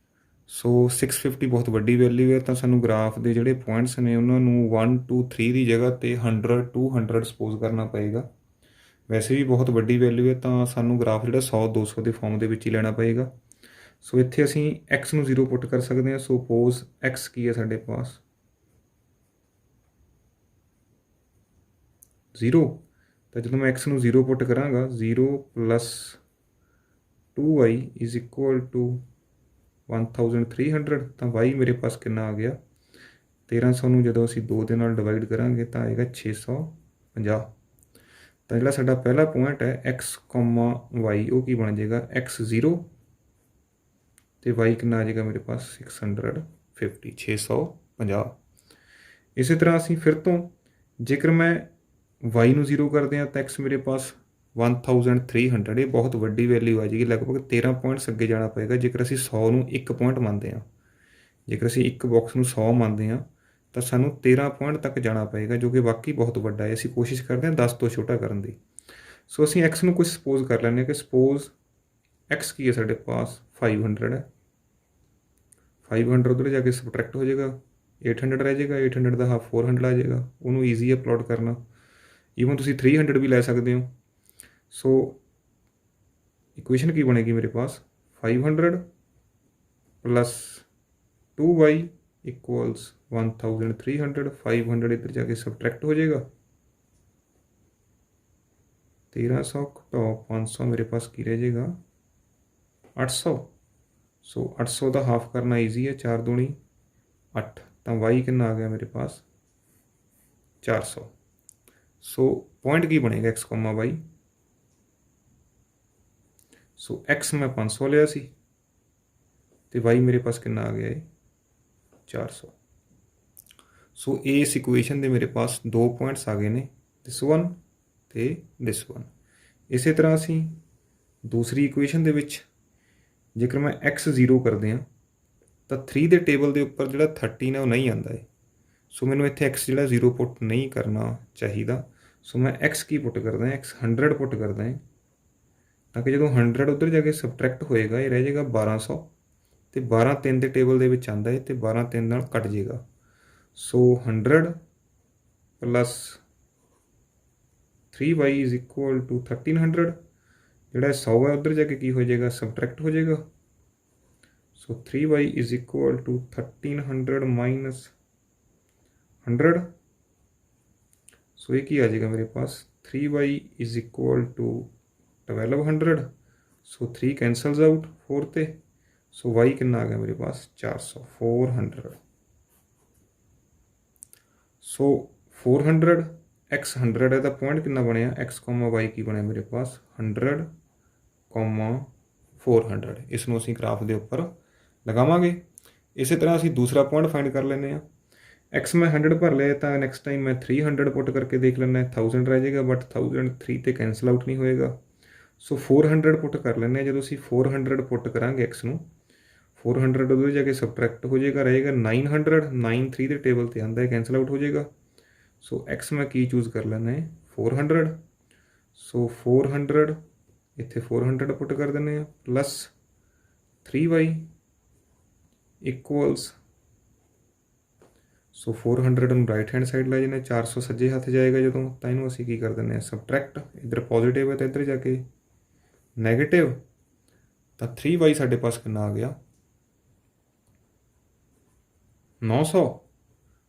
ਸੋ 650 ਬਹੁਤ ਵੱਡੀ ਵੈਲਿਊ ਹੈ, ਤਾਂ ਸਾਨੂੰ ਗ੍ਰਾਫ ਦੇ ਜਿਹੜੇ ਪੁਆਇੰਟਸ ਨੇ ਉਹਨਾਂ ਨੂੰ 1 2 3 ਦੀ ਜਗ੍ਹਾ 'ਤੇ 100 200 ਸਪੋਜ਼ ਕਰਨਾ ਪਏਗਾ। ਵੈਸੇ ਵੀ ਬਹੁਤ ਵੱਡੀ ਵੈਲਿਊ ਹੈ, ਤਾਂ ਸਾਨੂੰ ਗ੍ਰਾਫ ਜਿਹੜਾ 100 200 ਦੇ ਫਾਰਮ ਦੇ ਵਿੱਚ ਹੀ ਲੈਣਾ ਪਏਗਾ। ਸੋ ਇੱਥੇ ਅਸੀਂ x ਨੂੰ 0 ਪੁੱਟ ਕਰ ਸਕਦੇ ਹਾਂ। ਸੋ ਪੋਜ਼ x ਕੀ ਹੈ ਸਾਡੇ ਪਾਸ 0, ਤਾਂ ਜਦੋਂ ਮੈਂ x ਨੂੰ 0 ਪੁੱਟ ਕਰਾਂਗਾ 0 + 2y = 1300, ਤਾਂ y ਮੇਰੇ ਪਾਸ ਕਿੰਨਾ ਆ ਗਿਆ 1300 ਨੂੰ ਜਦੋਂ ਅਸੀਂ 2 ਦੇ ਨਾਲ ਡਿਵਾਈਡ ਕਰਾਂਗੇ ਤਾਂ ਆਏਗਾ 650। ਤਾਂ ਜਿਹੜਾ ਸਾਡਾ ਪਹਿਲਾ ਪੁਆਇੰਟ ਹੈ x, y ਉਹ ਕੀ ਬਣ ਜਾਏਗਾ x 0 ਤੇ y ਕਿੰਨਾ ਆ ਜਾਏਗਾ ਮੇਰੇ ਪਾਸ 650 650। ਇਸੇ ਤਰ੍ਹਾਂ ਅਸੀਂ ਫਿਰ ਤੋਂ ਜੇਕਰ ਮੈਂ y ਨੂੰ 0 ਕਰਦੇ ਹਾਂ ਤਾਂ x ਮੇਰੇ ਪਾਸ 1300, ਇਹ ਬਹੁਤ ਵੱਡੀ ਵੈਲਿਊ ਆ ਜਾਏਗੀ, ਲਗਭਗ 13 ਪੁਆਇੰਟਸ ਅੱਗੇ ਜਾਣਾ ਪਏਗਾ ਜੇਕਰ ਅਸੀਂ 100 ਨੂੰ 1 ਪੁਆਇੰਟ ਮੰਨਦੇ ਹਾਂ। ਜੇਕਰ ਅਸੀਂ ਇੱਕ ਬਾਕਸ ਨੂੰ 100 ਮੰਨਦੇ ਹਾਂ ਤਾਂ ਸਾਨੂੰ 13 ਪੁਆਇੰਟ ਤੱਕ ਜਾਣਾ ਪਏਗਾ, ਜੋ ਕਿ ਵਾਕਈ ਬਹੁਤ ਵੱਡਾ ਹੈ। ਅਸੀਂ ਕੋਸ਼ਿਸ਼ ਕਰਦੇ ਹਾਂ 10 ਤੋਂ ਛੋਟਾ ਕਰਨ ਦੀ। ਸੋ ਅਸੀਂ x ਨੂੰ ਕੁਝ ਸਪੋਜ਼ ਕਰ ਲੈਂਦੇ ਹਾਂ ਕਿ ਸਪੋਜ਼ x ਕੀ ਹੈ ਸਾਡੇ ਪਾਸ 500 ਹੈ। 500 ਉੱਧਰ ਜਾ ਕੇ ਸਬਟਰੈਕਟ ਹੋ ਜਾਏਗਾ, 800 ਰਹਿ ਜਾਏਗਾ, 800 ਦਾ ਹਾਫ 400 ਆ ਜਾਏਗਾ। ਉਹਨੂੰ ਈਜ਼ੀ ਹੈ ਪਲੋਟ ਕਰਨਾ, ਈਵਨ ਤੁਸੀਂ 300 ਵੀ ਲੈ ਸਕਦੇ ਹੋ। ਸੋ ਇਕੁਏਸ਼ਨ ਕੀ ਬਣੇਗੀ ਮੇਰੇ ਪਾਸ 500 + 2y = 1300। 500 ਇੱਧਰ ਜਾ ਕੇ ਸਬਟਰੈਕਟ ਹੋ ਜਾਏਗਾ, 1300 ਘਟਾਓ 500 ਮੇਰੇ ਪਾਸ ਕੀ ਰਹਿ ਜਾਏਗਾ 800। ਸੋ 800 ਦਾ ਹਾਫ ਕਰਨਾ ਈਜ਼ੀ ਹੈ, 4 ਦੂਣੀ 8, ਤਾਂ y ਕਿੰਨਾ ਆ ਗਿਆ ਮੇਰੇ ਪਾਸ 400। ਸੋ ਪੁਆਇੰਟ ਕੀ ਬਣੇਗਾ x, y। ਸੋ x ਮੈਂ 500 ਲਿਆ ਸੀ ਤੇ y ਮੇਰੇ ਪਾਸ ਕਿੰਨਾ ਆ ਗਿਆ 400। ਸੋ ਇਸ ਇਕੁਏਸ਼ਨ ਦੇ ਮੇਰੇ ਪਾਸ 2 ਪੁਆਇੰਟਸ ਆ ਗਏ ਨੇ, ਦਿਸ 1 ਤੇ ਦਿਸ 1। ਇਸੇ ਤਰ੍ਹਾਂ ਅਸੀਂ ਦੂਸਰੀ ਇਕੁਏਸ਼ਨ ਦੇ ਵਿੱਚ ਜੇਕਰ ਮੈਂ x 0 ਕਰਦੇ ਹਾਂ ਤਾਂ 3 ਦੇ ਟੇਬਲ ਦੇ ਉੱਪਰ ਜਿਹੜਾ 13 ਹੈ ਉਹ ਨਹੀਂ ਆਉਂਦਾ ਹੈ। ਸੋ ਮੈਨੂੰ ਇੱਥੇ x ਜਿਹੜਾ 0 ਪੁੱਟ ਨਹੀਂ ਕਰਨਾ ਚਾਹੀਦਾ। ਸੋ ਮੈਂ x ਕੀ ਪੁੱਟ ਕਰਦਾ x 100 ਪੁੱਟ ਕਰਦਾ ਹੈ, ਤਾਂ ਕਿ ਜਦੋਂ 100 ਉੱਧਰ ਜਾ ਕੇ ਸਬਟਰੈਕਟ ਹੋਏਗਾ ਇਹ ਰਹਿ ਜਾਏਗਾ 1200, ਅਤੇ 12 3 ਦੇ ਟੇਬਲ ਦੇ ਵਿੱਚ ਆਉਂਦਾ ਹੈ ਅਤੇ 12 3 ਨਾਲ ਕੱਟ ਜਾਏਗਾ। ਸੋ 100 + 3y = 1300, ਜਿਹੜਾ 100 ਹੈ ਉੱਧਰ ਜਾ ਕੇ ਕੀ ਹੋ ਜਾਏਗਾ ਸਬਟਰੈਕਟ ਹੋ ਜਾਏਗਾ। ਸੋ 3y = 1300 - 100। ਸੋ ਇਹ ਕੀ ਆ ਜਾਏਗਾ ਮੇਰੇ ਪਾਸ 3y = 1200। ਸੋ 3 ਕੈਂਸਲਸ ਆਊਟ 4 ਤੇ। ਸੋ y ਕਿੰਨਾ ਆ ਗਿਆ ਮੇਰੇ ਪਾਸ 400 400। ਸੋ 400 x 100 ਹੈ ਤਾਂ ਪੁਆਇੰਟ ਕਿੰਨਾ ਬਣਿਆ x, y ਕੀ ਬਣਿਆ ਮੇਰੇ ਪਾਸ 100, 400। ਇਸ ਨੂੰ ਅਸੀਂ ਗ੍ਰਾਫ ਦੇ ਉੱਪਰ ਲਗਾਵਾਂਗੇ। ਇਸੇ ਤਰ੍ਹਾਂ ਅਸੀਂ ਦੂਸਰਾ ਪੁਆਇੰਟ ਫਾਈਂਡ ਕਰ ਲੈਂਦੇ ਹਾਂ। x ਮੈਂ 100 ਭਰ ਲਿਆ ਤਾਂ ਨੈਕਸਟ ਟਾਈਮ ਮੈਂ 300 ਪੁੱਟ ਕਰਕੇ ਦੇਖ ਲੈਂਦਾ 1000 ਰਹਿ ਜਾਏਗਾ, ਬਟ 1000 3 ਤੇ ਕੈਂਸਲ ਆਊਟ ਨਹੀਂ ਹੋਏਗਾ। ਸੋ 400 ਪੁੱਟ ਕਰ ਲੈਂਦੇ ਹਾਂ। ਜਦੋਂ ਅਸੀਂ 400 ਪੁੱਟ ਕਰਾਂਗੇ x ਨੂੰ 400 ਉਹਦੇ ਜਾ ਕੇ ਸਬਟਰੈਕਟ ਹੋ ਜਾਏਗਾ, ਰਹੇਗਾ 900। 9 3 ਦੇ ਟੇਬਲ 'ਤੇ ਆਉਂਦਾ ਹੈ, ਕੈਂਸਲ ਆਊਟ ਹੋ ਜਾਏਗਾ। ਸੋ x ਮੈਂ ਕੀ ਚੂਜ਼ ਕਰ ਲੈਂਦਾ 400। ਸੋ 400 ਇੱਥੇ 400 ਪੁੱਟ ਕਰ ਦਿੰਦੇ ਹਾਂ ਪਲੱਸ 3y = ਸੋ 400 ਨੂੰ ਰਾਈਟ ਹੈਂਡ ਸਾਈਡ ਲੈ ਜਾਂਦੇ, 400 ਸੱਜੇ ਹੱਥ ਜਾਏਗਾ ਜਦੋਂ, ਤਾਂ ਇਹਨੂੰ ਅਸੀਂ ਕੀ ਕਰ ਦਿੰਦੇ ਹਾਂ ਸਬਟਰੈਕਟ। ਇੱਧਰ ਪੋਜ਼ੀਟਿਵ ਹੈ ਤਾਂ ਇੱਧਰ ਜਾ ਕੇ ਨੈਗੇਟਿਵ, ਤਾਂ 3y ਸਾਡੇ ਪਾਸ ਕਿੰਨਾ ਆ ਗਿਆ 900।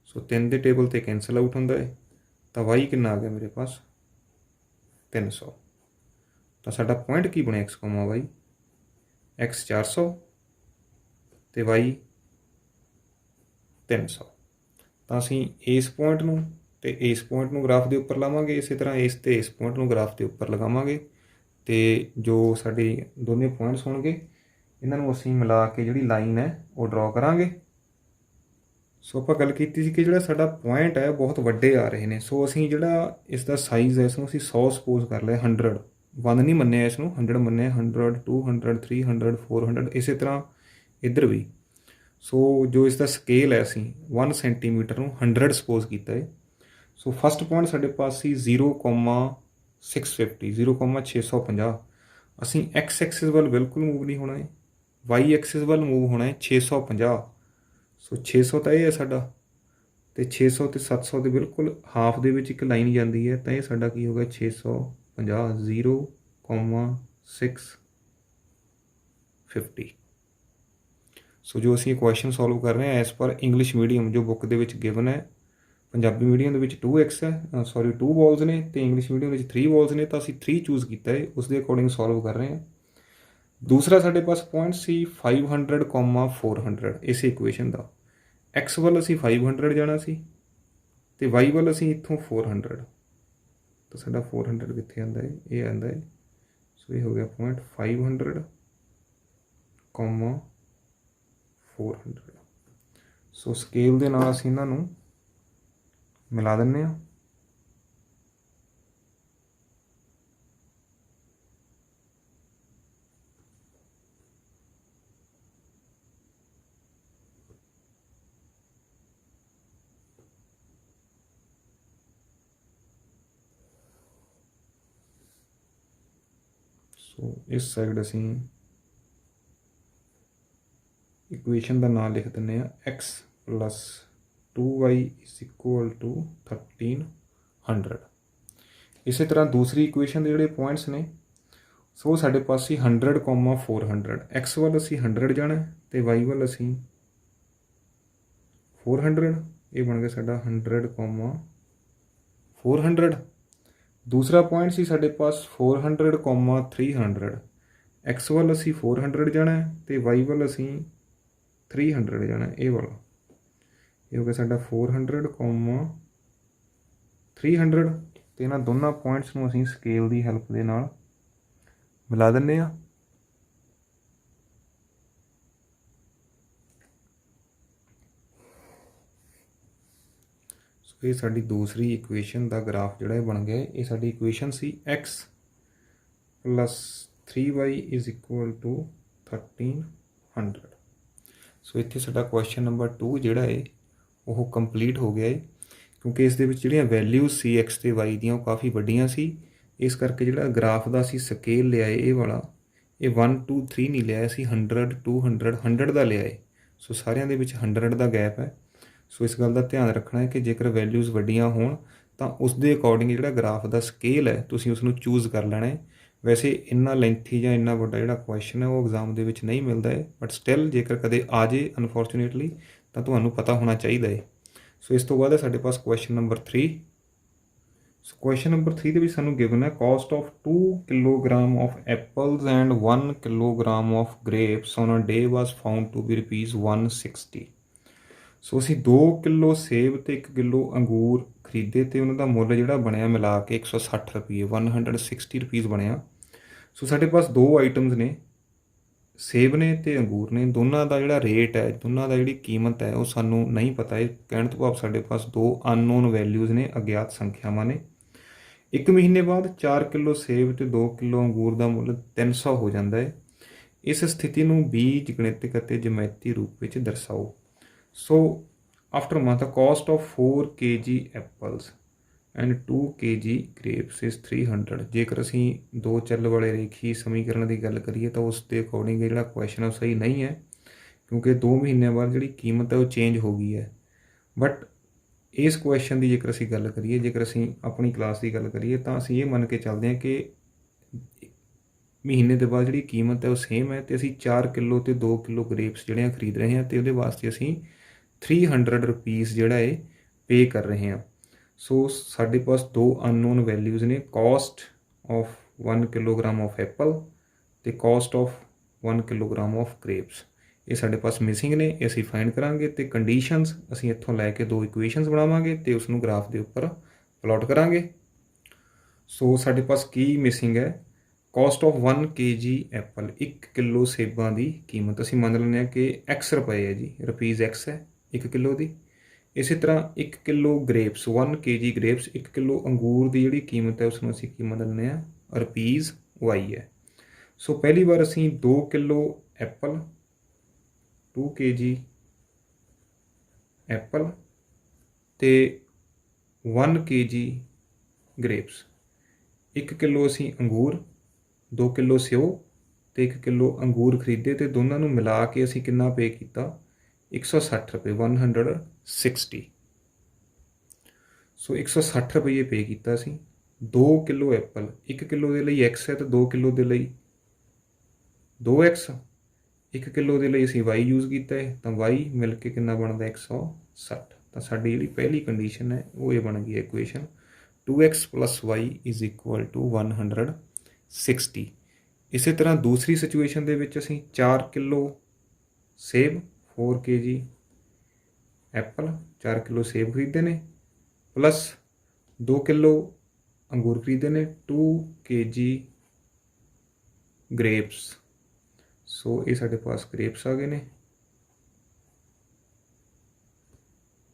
ਸੋ 3 ਦੇ ਟੇਬਲ 'ਤੇ ਕੈਂਸਲ ਆਊਟ ਹੁੰਦਾ ਹੈ, ਤਾਂ y ਕਿੰਨਾ ਆ ਗਿਆ ਮੇਰੇ ਪਾਸ 300। ਤਾਂ ਸਾਡਾ ਪੁਆਇੰਟ ਕੀ ਬਣਿਆ x, y x 400 ਅਤੇ y 300। ਤਾਂ ਅਸੀਂ ਇਸ ਪੁਆਇੰਟ ਨੂੰ ਅਤੇ ਇਸ ਪੁਆਇੰਟ ਨੂੰ ਗ੍ਰਾਫ ਦੇ ਉੱਪਰ ਲਾਵਾਂਗੇ, ਇਸੇ ਤਰ੍ਹਾਂ ਇਸ ਅਤੇ ਇਸ ਪੁਆਇੰਟ ਨੂੰ ਗ੍ਰਾਫ ਦੇ ਉੱਪਰ ਲਗਾਵਾਂਗੇ, ਅਤੇ ਜੋ ਸਾਡੇ ਦੋਨੇ ਪੁਆਇੰਟਸ ਹੋਣਗੇ ਇਹਨਾਂ ਨੂੰ ਅਸੀਂ ਮਿਲਾ ਕੇ ਜਿਹੜੀ ਲਾਈਨ ਹੈ ਉਹ ਡਰਾ ਕਰਾਂਗੇ। ਸੋ ਆਪਾਂ ਗੱਲ ਕੀਤੀ ਸੀ ਕਿ ਜਿਹੜਾ ਸਾਡਾ ਪੁਆਇੰਟ ਹੈ ਬਹੁਤ ਵੱਡੇ ਆ ਰਹੇ ਨੇ। ਸੋ ਅਸੀਂ ਜਿਹੜਾ ਇਸ ਦਾ ਸਾਈਜ਼ ਹੈ ਇਸਨੂੰ ਅਸੀਂ 100 ਸਪੋਜ਼ ਕਰ ਲਿਆ, 100 1 ਨਹੀਂ ਮੰਨਿਆ, ਇਸ ਨੂੰ 100 ਮੰਨਿਆ, 100 200 300 400 ਇਸੇ ਤਰ੍ਹਾਂ ਇੱਧਰ ਵੀ। ਸੋ ਜੋ ਇਸ ਦਾ ਸਕੇਲ ਹੈ ਅਸੀਂ 1 ਸੈਂਟੀਮੀਟਰ ਨੂੰ 100 ਸਪੋਜ਼ ਕੀਤਾ ਹੈ। ਸੋ ਫਸਟ ਪੁਆਇੰਟ ਸਾਡੇ ਪਾਸ ਸੀ 0,650 0,650। ਅਸੀਂ ਐਕਸ ਐਕਸਿਸ ਵੱਲ ਬਿਲਕੁਲ ਮੂਵ ਨਹੀਂ ਹੋਣਾ ਹੈ, ਵਾਈ ਐਕਸਿਸ ਵੱਲ ਮੂਵ ਹੋਣਾ ਹੈ 650। ਸੋ 600 ਤਾਂ ਇਹ ਹੈ ਸਾਡਾ, ਅਤੇ 600 ਅਤੇ 700 ਦੇ ਬਿਲਕੁਲ ਹਾਫ ਦੇ ਵਿੱਚ ਇੱਕ ਲਾਈਨ ਜਾਂਦੀ ਹੈ, ਤਾਂ ਇਹ ਸਾਡਾ ਕੀ ਹੋਗਾ 650 0,650। ਸੋ ਜੋ ਅਸੀਂ ਕੁਐਸਚਨ ਸੋਲਵ ਕਰ ਰਹੇ ਹਾਂ ਐਸ ਪਰ ਇੰਗਲਿਸ਼ ਮੀਡੀਅਮ ਜੋ ਬੁੱਕ ਦੇ ਵਿੱਚ ਗਿਵਨ ਹੈ, ਪੰਜਾਬੀ ਮੀਡੀਅਮ ਦੇ ਵਿੱਚ 2x ਹੈ, 2 ਬਾਲਸ ਨੇ, ਅਤੇ ਇੰਗਲਿਸ਼ ਮੀਡੀਅਮ ਵਿੱਚ 3 ਬਾਲਸ ਨੇ, ਤਾਂ ਅਸੀਂ 3 ਚੂਜ਼ ਕੀਤਾ ਹੈ, ਉਸ ਦੇ ਅਕੋਰਡਿੰਗ ਸੋਲਵ ਕਰ ਰਹੇ ਹਾਂ। ਦੂਸਰਾ ਸਾਡੇ ਪਾਸ ਪੁਆਇੰਟ ਸੀ 500,400 ਇਸੇ ਇਕੁਏਸ਼ਨ ਦਾ। ਐਕਸ ਵੱਲ ਅਸੀਂ 500 ਜਾਣਾ ਸੀ, ਅਤੇ ਵਾਈ ਵੱਲ ਅਸੀਂ ਇੱਥੋਂ 400, ਤਾਂ ਸਾਡਾ 400 ਕਿੱਥੇ ਆਉਂਦਾ ਹੈ, ਇਹ ਆਉਂਦਾ ਹੈ। ਸੋ ਇਹ ਹੋ ਗਿਆ ਪੁਆਇੰਟ 500,400। ਸੋ ਸਕੇਲ ਦੇ ਨਾਲ ਅਸੀਂ ਇਹਨਾਂ ਨੂੰ ਮਿਲਾ ਦਿੰਦੇ ਹਾਂ। ਸੋ ਇਸ ਸਾਈਡ ਅਸੀਂ ਇਕੁਏਸ਼ਨ ਦਾ ਨਾਮ ਲਿਖ ਦਿੰਦੇ ਹਾਂ x + 2y = 1300। ਇਸੇ ਤਰ੍ਹਾਂ ਦੂਸਰੀ ਇਕੁਏਸ਼ਨ ਦੇ ਜਿਹੜੇ ਪੁਆਇੰਟਸ ਨੇ, ਸੋ ਸਾਡੇ ਪਾਸ ਸੀ 100,400। ਐਕਸ ਵੱਲ ਅਸੀਂ 100 ਜਾਣਾ ਅਤੇ ਵਾਈ ਵੱਲ ਅਸੀਂ 400, ਇਹ ਬਣ ਗਿਆ ਸਾਡਾ 100,400। ਦੂਸਰਾ ਪੁਆਇੰਟ ਸੀ ਸਾਡੇ ਪਾਸ 400,300। ਐਕਸ ਵੱਲ ਅਸੀਂ 400 ਜਾਣਾ ਅਤੇ ਵਾਈ ਵੱਲ ਅਸੀਂ 300 ਜਾਣਾ, ਇਹ ਵਾਲਾ ਇਹ ਹੋ ਗਿਆ ਸਾਡਾ 400,300। ਅਤੇ ਇਹਨਾਂ ਦੋਨਾਂ ਪੁਆਇੰਟਸ ਨੂੰ ਅਸੀਂ ਸਕੇਲ ਦੀ ਹੈਲਪ ਦੇ ਨਾਲ ਮਿਲਾ ਦਿੰਦੇ ਹਾਂ। ਸੋ ਇਹ ਸਾਡੀ ਦੂਸਰੀ ਇਕੁਏਸ਼ਨ ਦਾ ਗ੍ਰਾਫ ਜਿਹੜਾ ਇਹ ਬਣ ਗਿਆ। ਇਹ ਸਾਡੀ ਇਕੁਏਸ਼ਨ ਸੀ x + 3y = 1300। ਸੋ ਇੱਥੇ ਸਾਡਾ ਕੁਐਸਚਨ ਨੰਬਰ 2 ਜਿਹੜਾ ਹੈ ਉਹ ਕੰਪਲੀਟ ਹੋ ਗਿਆ ਹੈ, ਕਿਉਂਕਿ ਇਸ ਦੇ ਵਿੱਚ ਜਿਹੜੀਆਂ ਵੈਲਿਊਜ਼ ਸੀ x ਅਤੇ y ਦੀਆਂ ਉਹ ਕਾਫੀ ਵੱਡੀਆਂ ਸੀ। ਇਸ ਕਰਕੇ ਜਿਹੜਾ ਗ੍ਰਾਫ ਦਾ ਅਸੀਂ ਸਕੇਲ ਲਿਆ ਹੈ ਇਹ ਵਾਲਾ, ਇਹ 1 2 3 ਨਹੀਂ ਲਿਆ, ਅਸੀਂ 100 200 100 ਦਾ ਲਿਆ ਹੈ। ਸੋ ਸਾਰਿਆਂ ਦੇ ਵਿੱਚ 100 ਦਾ ਗੈਪ ਹੈ। ਸੋ ਇਸ ਗੱਲ ਦਾ ਧਿਆਨ ਰੱਖਣਾ ਹੈ ਕਿ ਜੇਕਰ ਵੈਲਿਊਜ਼ ਵੱਡੀਆਂ ਹੋਣ ਤਾਂ ਉਸ ਦੇ ਅਕੋਰਡਿੰਗ ਜਿਹੜਾ ਗ੍ਰਾਫ ਦਾ ਸਕੇਲ ਹੈ ਤੁਸੀਂ ਉਸ ਨੂੰ ਚੂਜ਼ ਕਰ ਲੈਣਾ ਹੈ। ਵੈਸੇ ਇੰਨਾ ਲੈਂਥੀ ਜਾਂ ਇੰਨਾ ਵੱਡਾ ਜਿਹੜਾ ਕੁਐਸਚਨ ਹੈ ਉਹ ਐਗਜ਼ਾਮ ਦੇ ਵਿੱਚ ਨਹੀਂ ਮਿਲਦਾ ਹੈ, ਬਟ ਸਟਿਲ ਜੇਕਰ ਕਦੇ ਆ ਜੇ ਅਨਫੋਰਚੂਨੇਟਲੀ ਤਾਂ ਤੁਹਾਨੂੰ ਪਤਾ ਹੋਣਾ ਚਾਹੀਦਾ ਹੈ। ਸੋ ਇਸ ਤੋਂ ਬਾਅਦ ਹੈ ਸਾਡੇ ਪਾਸ question number 3। So question number 3 ਦੇ ਵਿੱਚ ਸਾਨੂੰ ਗਿਵਨ ਹੈ cost of 2 kilogram of apples and 1 kilogram of grapes on a day was found to be ₹160। So ਅਸੀਂ 2 ਕਿਲੋ ਸੇਬ ਅਤੇ 1 ਕਿਲੋ ਅੰਗੂਰ ਖਰੀਦੇ ਅਤੇ ਉਹਨਾਂ ਦਾ ਮੁੱਲ ਜਿਹੜਾ ਬਣਿਆ ਮਿਲਾ ਕੇ ₹160 160 ਬਣਿਆ। ਸੋ ਸਾਡੇ ਪਾਸ ਦੋ ਆਈਟਮਸ ਨੇ, ਸੇਬ ਨੇ ਅਤੇ ਅੰਗੂਰ ਨੇ, ਦੋਨਾਂ ਦਾ ਜਿਹੜਾ ਰੇਟ ਹੈ, ਦੋਨਾਂ ਦਾ ਜਿਹੜੀ ਕੀਮਤ ਹੈ ਉਹ ਸਾਨੂੰ ਨਹੀਂ ਪਤਾ ਹੈ। ਕਹਿਣ ਤੋਂ ਭਾਵ ਸਾਡੇ ਪਾਸ ਦੋ ਅਨਨੋਨ ਵੈਲਿਊਜ਼ ਨੇ, ਅਗਿਆਤ ਸੰਖਿਆਵਾਂ ਨੇ। 1 ਮਹੀਨੇ ਬਾਅਦ 4 ਕਿਲੋ ਸੇਬ ਅਤੇ 2 ਕਿਲੋ ਅੰਗੂਰ ਦਾ ਮੁੱਲ 300 ਹੋ ਜਾਂਦਾ ਹੈ। ਇਸ ਸਥਿਤੀ ਨੂੰ ਬੀਜ ਗਣਿਤਕ ਅਤੇ ਜਮੈਤੀ ਰੂਪ ਵਿੱਚ ਦਰਸਾਓ। So after month the cost of 4 kg apples and 2 kg grapes is 300। ਜੇਕਰ ਅਸੀਂ ਦੋ ਚੱਲ ਵਾਲੇ ਰੇਖੀ ਸਮੀਕਰਨ ਦੀ ਗੱਲ ਕਰੀਏ ਤਾਂ ਉਸ ਦੇ ਅਕੋਰਡਿੰਗ ਜਿਹੜਾ ਕੁਐਸਚਨ ਉਹ ਸਹੀ ਨਹੀਂ ਹੈ, ਕਿਉਂਕਿ 2 ਮਹੀਨਿਆਂ ਬਾਅਦ ਜਿਹੜੀ ਕੀਮਤ ਹੈ ਉਹ ਚੇਂਜ ਹੋ ਗਈ ਹੈ। ਬਟ ਇਸ ਕੁਐਸਚਨ ਦੀ ਜੇਕਰ ਅਸੀਂ ਗੱਲ ਕਰੀਏ, ਜੇਕਰ ਅਸੀਂ ਆਪਣੀ ਕਲਾਸ ਦੀ ਗੱਲ ਕਰੀਏ ਤਾਂ ਅਸੀਂ ਇਹ ਮੰਨ ਕੇ ਚੱਲਦੇ ਹਾਂ ਕਿ ਮਹੀਨੇ ਦੇ ਬਾਅਦ ਜਿਹੜੀ ਕੀਮਤ ਹੈ ਉਹ ਸੇਮ ਹੈ ਅਤੇ ਅਸੀਂ 4 ਕਿਲੋ ਅਤੇ 2 ਕਿਲੋ ਗ੍ਰੇਪਸ ਜਿਹੜੀਆਂ ਖਰੀਦ ਰਹੇ ਹਾਂ ਅਤੇ ਉਹਦੇ ਵਾਸਤੇ ਅਸੀਂ ₹300 ਜਿਹੜਾ ਇਹ ਪੇ ਕਰ ਰਹੇ ਹਾਂ। ਸੋ ਸਾਡੇ ਪਾਸ ਦੋ ਅਨਨੋਨ ਵੈਲਿਊਜ਼ ਨੇ, cost of 1 kilogram of apple ਅਤੇ cost of 1 kilogram of grapes. ਇਹ ਸਾਡੇ ਪਾਸ ਮਿਸਿੰਗ ਨੇ, ਇਹ ਅਸੀਂ ਫਾਈਂਡ ਕਰਾਂਗੇ ਅਤੇ ਕੰਡੀਸ਼ਨਸ ਅਸੀਂ ਇੱਥੋਂ ਲੈ ਕੇ ਦੋ ਇਕੁਏਸ਼ਨਸ ਬਣਾਵਾਂਗੇ ਅਤੇ ਉਸ ਨੂੰ ਗ੍ਰਾਫ ਦੇ ਉੱਪਰ ਪਲਾਟ ਕਰਾਂਗੇ। ਸੋ ਸਾਡੇ ਪਾਸ ਕੀ ਮਿਸਿੰਗ ਹੈ? Cost of 1 kg Apple, 1 kilo ਸੇਬਾਂ ਦੀ ਕੀਮਤ ਅਸੀਂ ਮੰਨ ਲੈਂਦੇ ਹਾਂ ਕਿ x ਰੁਪਏ ਹੈ ਜੀ, ₹x ਹੈ 1 ਕਿਲੋ ਦੀ। ਇਸੇ ਤਰ੍ਹਾਂ 1 kilo grapes, 1 kg grapes, 1 kilo ਅੰਗੂਰ ਦੀ ਜਿਹੜੀ ਕੀਮਤ ਹੈ ਉਸ ਨੂੰ ਅਸੀਂ ਕੀ ਮੰਨ ਲੈਂਦੇ ਹਾਂ, ₹y ਹੈ। ਸੋ ਪਹਿਲੀ ਵਾਰ ਅਸੀਂ 2 ਕਿਲੋ ਐਪਲ, 2 kg ਐਪਲ ਅਤੇ 1 kg ਗ੍ਰੇਪਸ। 1 ਕਿਲੋ ਅਸੀਂ ਅੰਗੂਰ, 2 ਕਿਲੋ ਸਿਓ ਅਤੇ 1 ਕਿਲੋ ਅੰਗੂਰ ਖਰੀਦੇ ਅਤੇ ਦੋਨਾਂ ਨੂੰ ਮਿਲਾ ਕੇ ਅਸੀਂ ਕਿੰਨਾ ਪੇ ਕੀਤਾ? 160 ਰੁਪਏ, 160। ਸੋ 160 ਰੁਪਏ ਪੇ ਕੀਤਾ ਅਸੀਂ। 2 ਕਿਲੋ ਐਪਲ, 1 ਕਿਲੋ ਦੇ ਲਈ x ਹੈ ਅਤੇ 2 ਕਿਲੋ ਦੇ ਲਈ 2x। 1 ਕਿਲੋ ਦੇ ਲਈ ਅਸੀਂ y ਯੂਜ਼ ਕੀਤਾ ਹੈ, ਤਾਂ y ਮਿਲ ਕੇ ਕਿੰਨਾ ਬਣਦਾ? 160। ਤਾਂ ਸਾਡੀ ਜਿਹੜੀ ਪਹਿਲੀ ਕੰਡੀਸ਼ਨ ਹੈ ਉਹ ਇਹ ਬਣ ਗਈ ਇਕੁਏਸ਼ਨ 2x + y = 160। ਇਸੇ ਤਰ੍ਹਾਂ ਦੂਸਰੀ ਸਿਚੁਏਸ਼ਨ ਦੇ ਵਿੱਚ ਅਸੀਂ 4 ਕਿਲੋ ਸੇਬ, 4 kg ਐਪਲ, 4 ਕਿਲੋ ਸੇਬ ਖਰੀਦੇ ਨੇ, ਪਲੱਸ 2 ਕਿਲੋ ਅੰਗੂਰ ਖਰੀਦੇ ਨੇ, 2 kg ਗ੍ਰੇਪਸ। ਸੋ ਇਹ ਸਾਡੇ ਪਾਸ ਗ੍ਰੇਪਸ ਆ ਗਏ ਨੇ